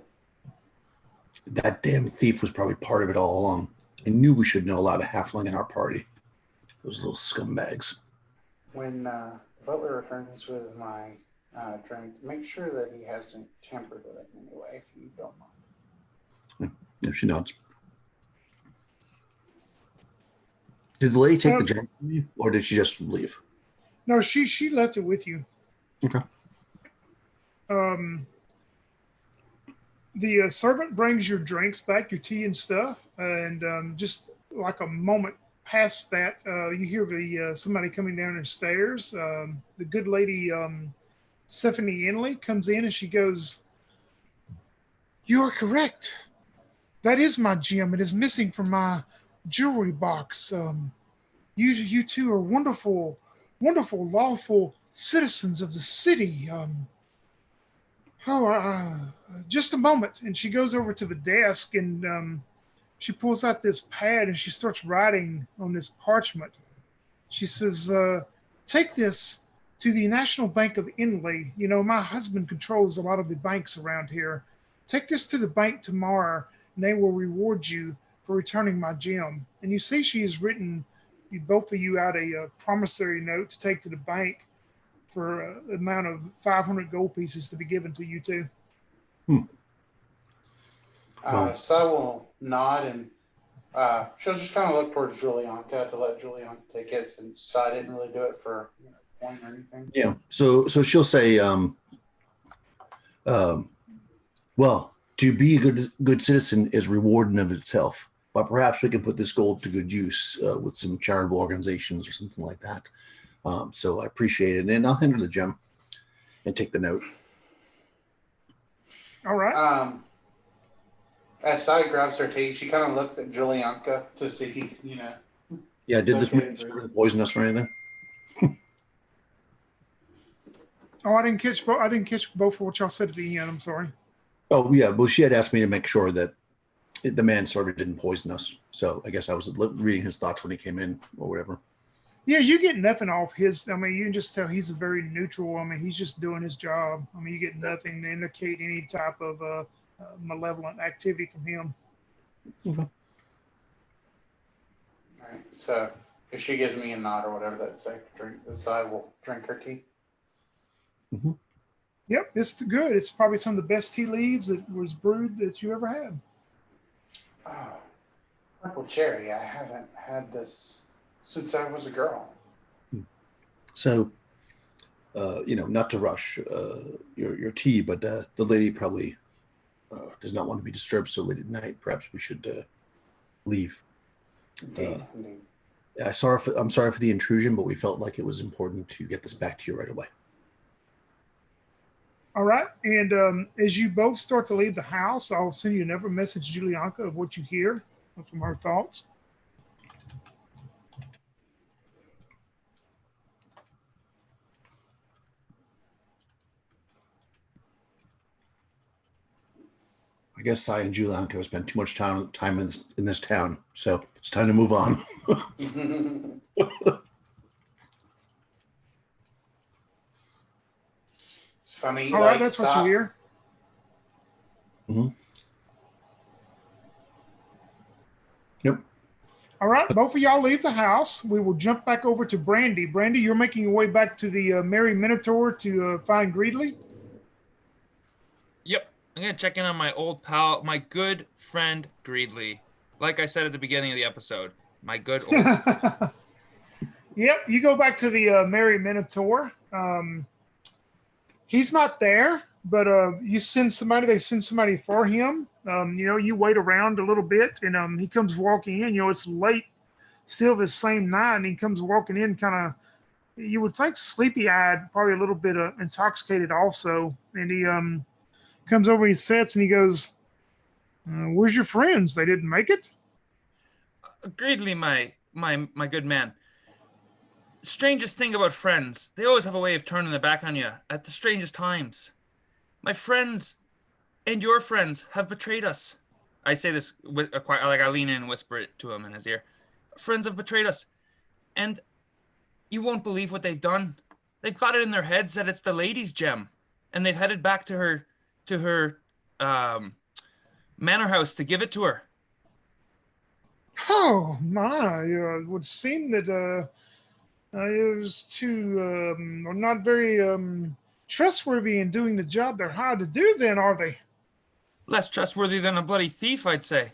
That damn thief was probably part of it all along. I knew we should know a lot of halfling in our party. Those little scumbags. When the butler returns with my drink, make sure that he hasn't tampered with it in any way, if you don't mind. Yeah, she nods. Did the lady take the drink from you, or did she just leave? No, she left it with you. Okay. The servant brings your drinks back, your tea and stuff, and just like a moment past that, you hear somebody coming down the stairs. The good lady Stephanie Inley comes in and she goes, "You are correct. That is my gem. It is missing from my jewelry box. You two are wonderful, lawful citizens of the city. Just a moment." And she goes over to the desk and she pulls out this pad and she starts writing on this parchment. She says, "Take this to the National Bank of Inley. You know, my husband controls a lot of the banks around here. Take this to the bank tomorrow and they will reward you for returning my gem." And you see she has written both of you out a promissory note to take to the bank for an amount of 500 gold pieces to be given to you two. So I will nod and she'll just kind of look towards Julianka to let Julianka take it, since I didn't really do it for a point or anything. Yeah. So she'll say, well, to be a good citizen is reward in of itself, but perhaps we can put this gold to good use with some charitable organizations or something like that. So I appreciate it, and I'll hand her the gem and take the note. All right. As Sai grabs her tea, she kind of looks at Julianka to see, Yeah, did this mean poison us or anything? Oh, I didn't catch both of what y'all said at the end. I'm sorry. Oh, yeah. Well, she had asked me to make sure that the manservant didn't poison us. So I guess I was reading his thoughts when he came in or whatever. Yeah, you get nothing off his. I mean, you can just tell he's a very neutral. I mean, he's just doing his job. I mean, you get nothing to indicate any type of malevolent activity from him. Okay. All right. So if she gives me a nod or whatever, that's safe to drink. I will drink her tea. Mm-hmm. Yep, it's good. It's probably some of the best tea leaves that was brewed that you ever had. Oh, purple cherry. I haven't had this since I was a girl. So, not to rush your tea, but the lady probably does not want to be disturbed so late at night. Perhaps we should leave. Indeed. I'm sorry for the intrusion, but we felt like it was important to get this back to you right away. All right. And as you both start to leave the house, I'll send you another message, Julianka, of what you hear from her thoughts. I guess I and Julianka have spent too much time in this town, so it's time to move on. It's funny. All right, that's what you hear. Mm-hmm. Yep. All right, both of y'all leave the house. We will jump back over to Brandy. Brandy, you're making your way back to the Merry Minotaur to find Greedley? Yep. I'm going to check in on my old pal, my good friend Greedley. Like I said at the beginning of the episode, my good old Yep, you go back to the Merry Minotaur. He's not there, but they send somebody for him. You wait around a little bit, and he comes walking in. It's late, still the same night, and he comes walking in kind of, you would think sleepy-eyed, probably a little bit intoxicated also. And he comes over, he sits, and he goes, where's your friends? They didn't make it? Greedley, my good man. Strangest thing about friends, they always have a way of turning their back on you at the strangest times. My friends and your friends have betrayed us. I say this with like I lean in and whisper it to him in his ear. Friends have betrayed us, and you won't believe what they've done. They've got it in their heads that it's the lady's gem, and they've headed back to her manor house to give it to her. Oh my! It would seem that it was too not very trustworthy in doing the job they're hired to do. Then are they? Less trustworthy than a bloody thief, I'd say.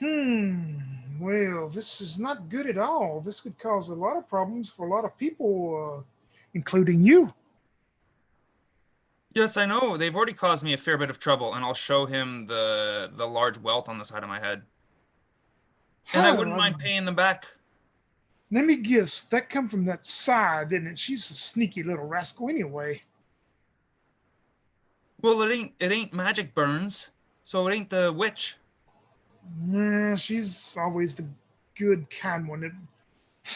Well, this is not good at all. This could cause a lot of problems for a lot of people, including you. Yes, I know. They've already caused me a fair bit of trouble, and I'll show him the large welt on the side of my head. And I wouldn't mind paying them back. Let me guess, that come from that side, didn't it? She's a sneaky little rascal anyway. Well, it ain't magic burns, so it ain't the witch. Nah, she's always the good, kind one.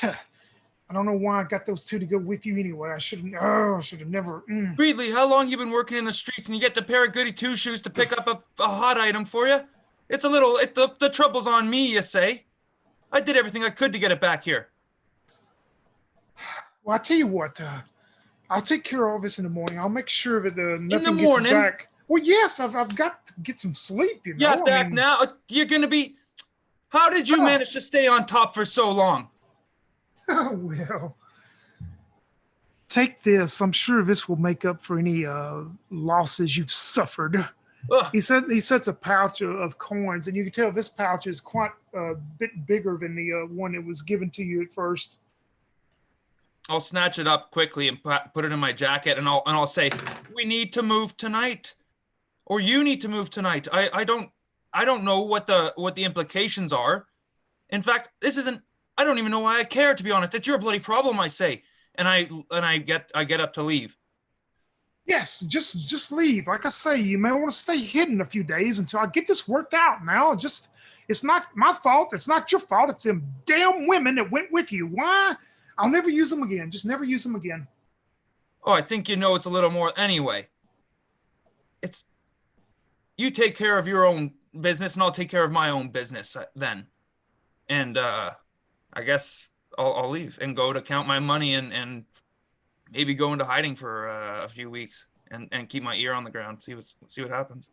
I don't know why I got those two to go with you anyway. I should have never. Greedley, how long you been working in the streets and you get the pair of goody two-shoes to pick up a hot item for you? It's the trouble's on me, you say. I did everything I could to get it back here. Well, I'll tell you what. I'll take care of all this in the morning. I'll make sure that nothing gets back. Well, yes, I've got to get some sleep. You have to act now. You're gonna be. How did you manage to stay on top for so long? Oh well. Take this. I'm sure this will make up for any losses you've suffered. Ugh. He sets a pouch of coins, and you can tell this pouch is quite a bit bigger than the one that was given to you at first. I'll snatch it up quickly and put it in my jacket, and I'll say, "We need to move tonight, or you need to move tonight." I don't know what the implications are. In fact, this isn't. I don't even know why I care, to be honest. It's your bloody problem, I say, and I get up to leave. Yes, just leave. Like I say, you may want to stay hidden a few days until I get this worked out. Now, it's not my fault. It's not your fault. It's them damn women that went with you. Why? I'll never use them again. Just never use them again. Oh, I think you know it's a little more anyway. It's you take care of your own business, and I'll take care of my own business then. And I guess I'll leave and go to count my money and maybe go into hiding for a few weeks and keep my ear on the ground, see what happens.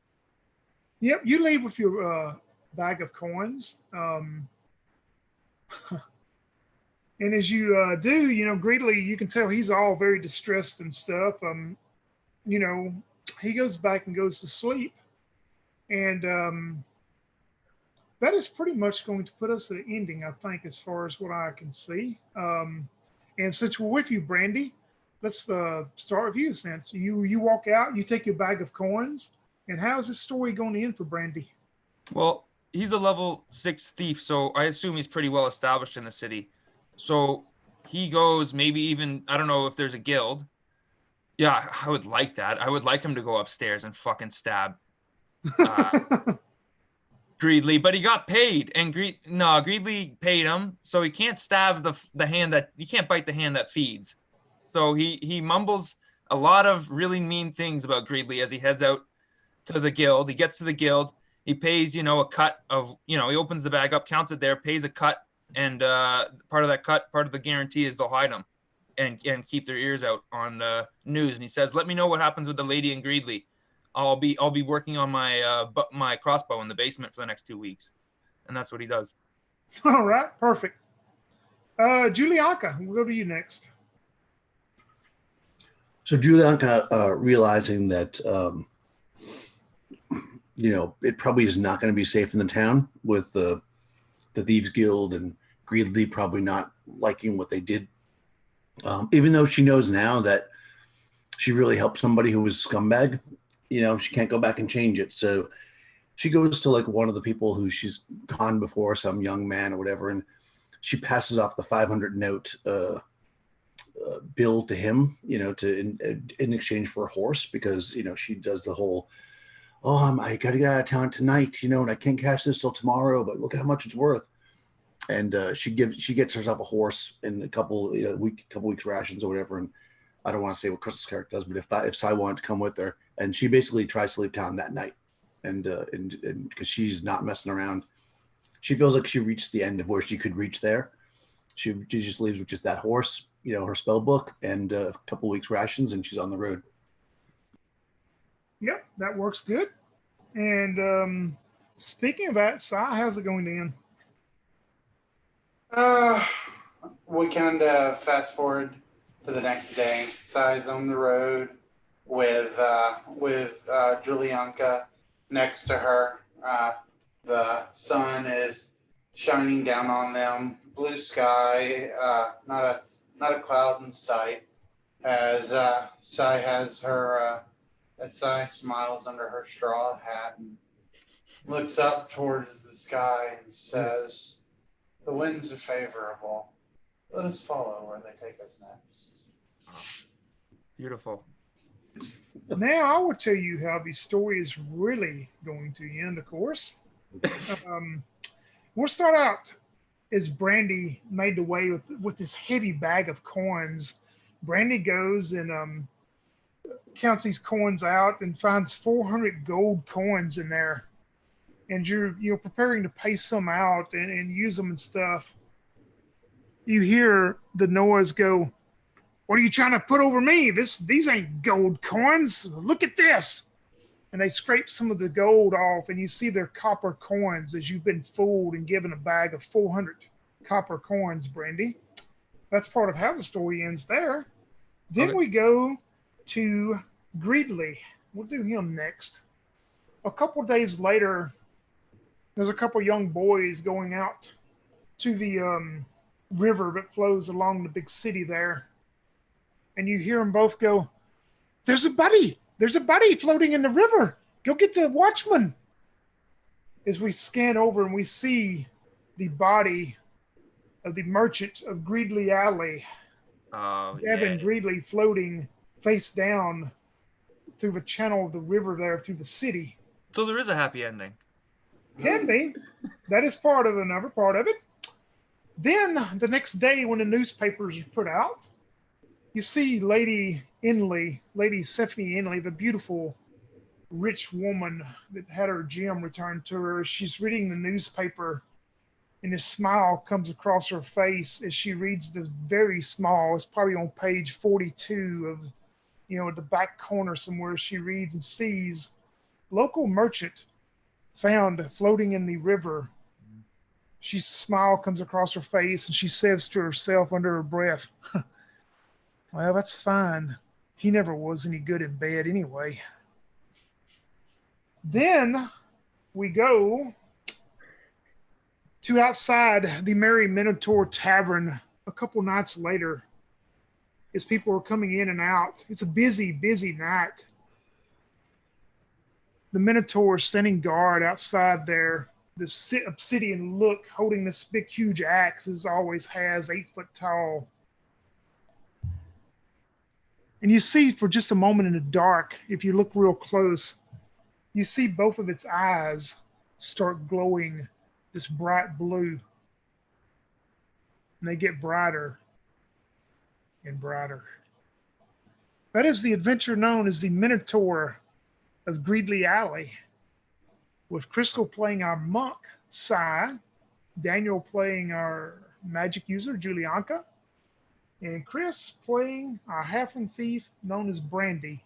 Yep, you leave with your bag of coins. And as you do, Greedley, you can tell he's all very distressed and stuff. He goes back and goes to sleep. And that is pretty much going to put us at an ending, I think, as far as what I can see. And since we're with you, Brandy, let's start with you. Since you walk out, you take your bag of coins. And how's this story going to end for Brandy? Well, he's a level 6 thief, so I assume he's pretty well established in the city. So he goes, maybe even, I don't know if there's a guild. Yeah, I would like that. I would like him to go upstairs and fucking stab Greedley, but he got paid, and Greedley paid him, so he can't stab the hand that he can't bite the hand that feeds. So he mumbles a lot of really mean things about Greedley as he heads out to the guild. He gets to the guild, he pays a cut of he opens the bag up, counts it there, pays a cut, and part of that cut, part of the guarantee is they'll hide him and keep their ears out on the news. And he says, "Let me know what happens with the lady in Greedley. I'll be working on my crossbow in the basement for the next 2 weeks," and that's what he does. All right, perfect. Julianka, we'll go to you next. So Julianka, realizing that it probably is not going to be safe in the town with the Thieves Guild and Greedley probably not liking what they did, even though she knows now that she really helped somebody who was scumbag. She can't go back and change it. So she goes to like one of the people who she's conned before, some young man or whatever, and she passes off the 500 note bill to him, in exchange for a horse, because she does the whole, I got to get out of town tonight, and I can't cash this till tomorrow, but look at how much it's worth. And she gets herself a horse in a couple weeks rations or whatever. And I don't want to say what Crystal's character does, but if Sai wanted to come with her, and she basically tries to leave town that night, and because she's not messing around, she feels like she reached the end of where she could reach there. She just leaves with just that horse, her spell book, and a couple weeks rations, and she's on the road. Yep, that works good. And speaking of that, Sai, how's it going, Dan? We kind of fast forward to the next day. Sai's on the road with Julianka next to her. The sun is shining down on them. Blue sky, not a cloud in sight. As Sai has her, as Sai smiles under her straw hat and looks up towards the sky and says, "The winds are favorable. Let us follow where they take us next." Beautiful. Now I will tell you how the story is really going to end, of course. We'll start out as Brandy made the way with this heavy bag of coins. Brandy goes and counts these coins out and finds 400 gold coins in there. And you're preparing to pay some out and use them and stuff. You hear the noise go, "What are you trying to put over me? These ain't gold coins. Look at this." And they scrape some of the gold off, and you see their copper coins as you've been fooled and given a bag of 400 copper coins, Brandy. That's part of how the story ends there. Then we go to Greedley. We'll do him next. A couple of days later, there's a couple young boys going out to the river that flows along the big city there. And you hear them both go, "There's a buddy! There's a buddy floating in the river! Go get the watchman!" As we scan over and we see the body of the merchant of Greedley Alley, Evan Greedley, floating face down through the channel of the river there through the city. So there is a happy ending. Can be. That is part of another part of it. Then the next day when the newspapers are put out, you see Lady Stephanie Inley, the beautiful, rich woman that had her gem returned to her. She's reading the newspaper, and a smile comes across her face as she reads the very small, it's probably on page 42 of, at the back corner somewhere, she reads and sees, "Local merchant found floating in the river." She smile comes across her face and she says to herself under her breath, "Well, that's fine. He never was any good in bed anyway." Then we go to outside the Merry Minotaur Tavern a couple nights later as people are coming in and out. It's a busy, busy night. The Minotaur is standing guard outside there this obsidian look, holding this big, huge axe, as always has, 8 foot tall. And you see for just a moment in the dark, if you look real close, you see both of its eyes start glowing this bright blue. And they get brighter and brighter. That is the adventure known as the Minotaur of Greedley Alley, with Crystal playing our monk, Sai, Daniel playing our magic user, Julianka, and Chris playing our halfling thief known as Brandy.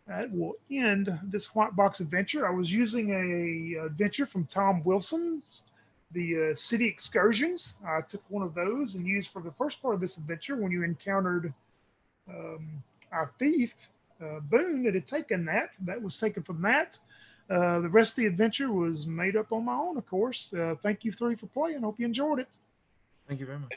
That will end this White Box adventure. I was using a adventure from Thom Wilson's, the City Excursions. I took one of those and used for the first part of this adventure when you encountered our thief, Boone, that had taken that. That was taken from that. The rest of the adventure was made up on my own, of course. Thank you three for playing. Hope you enjoyed it. Thank you very much.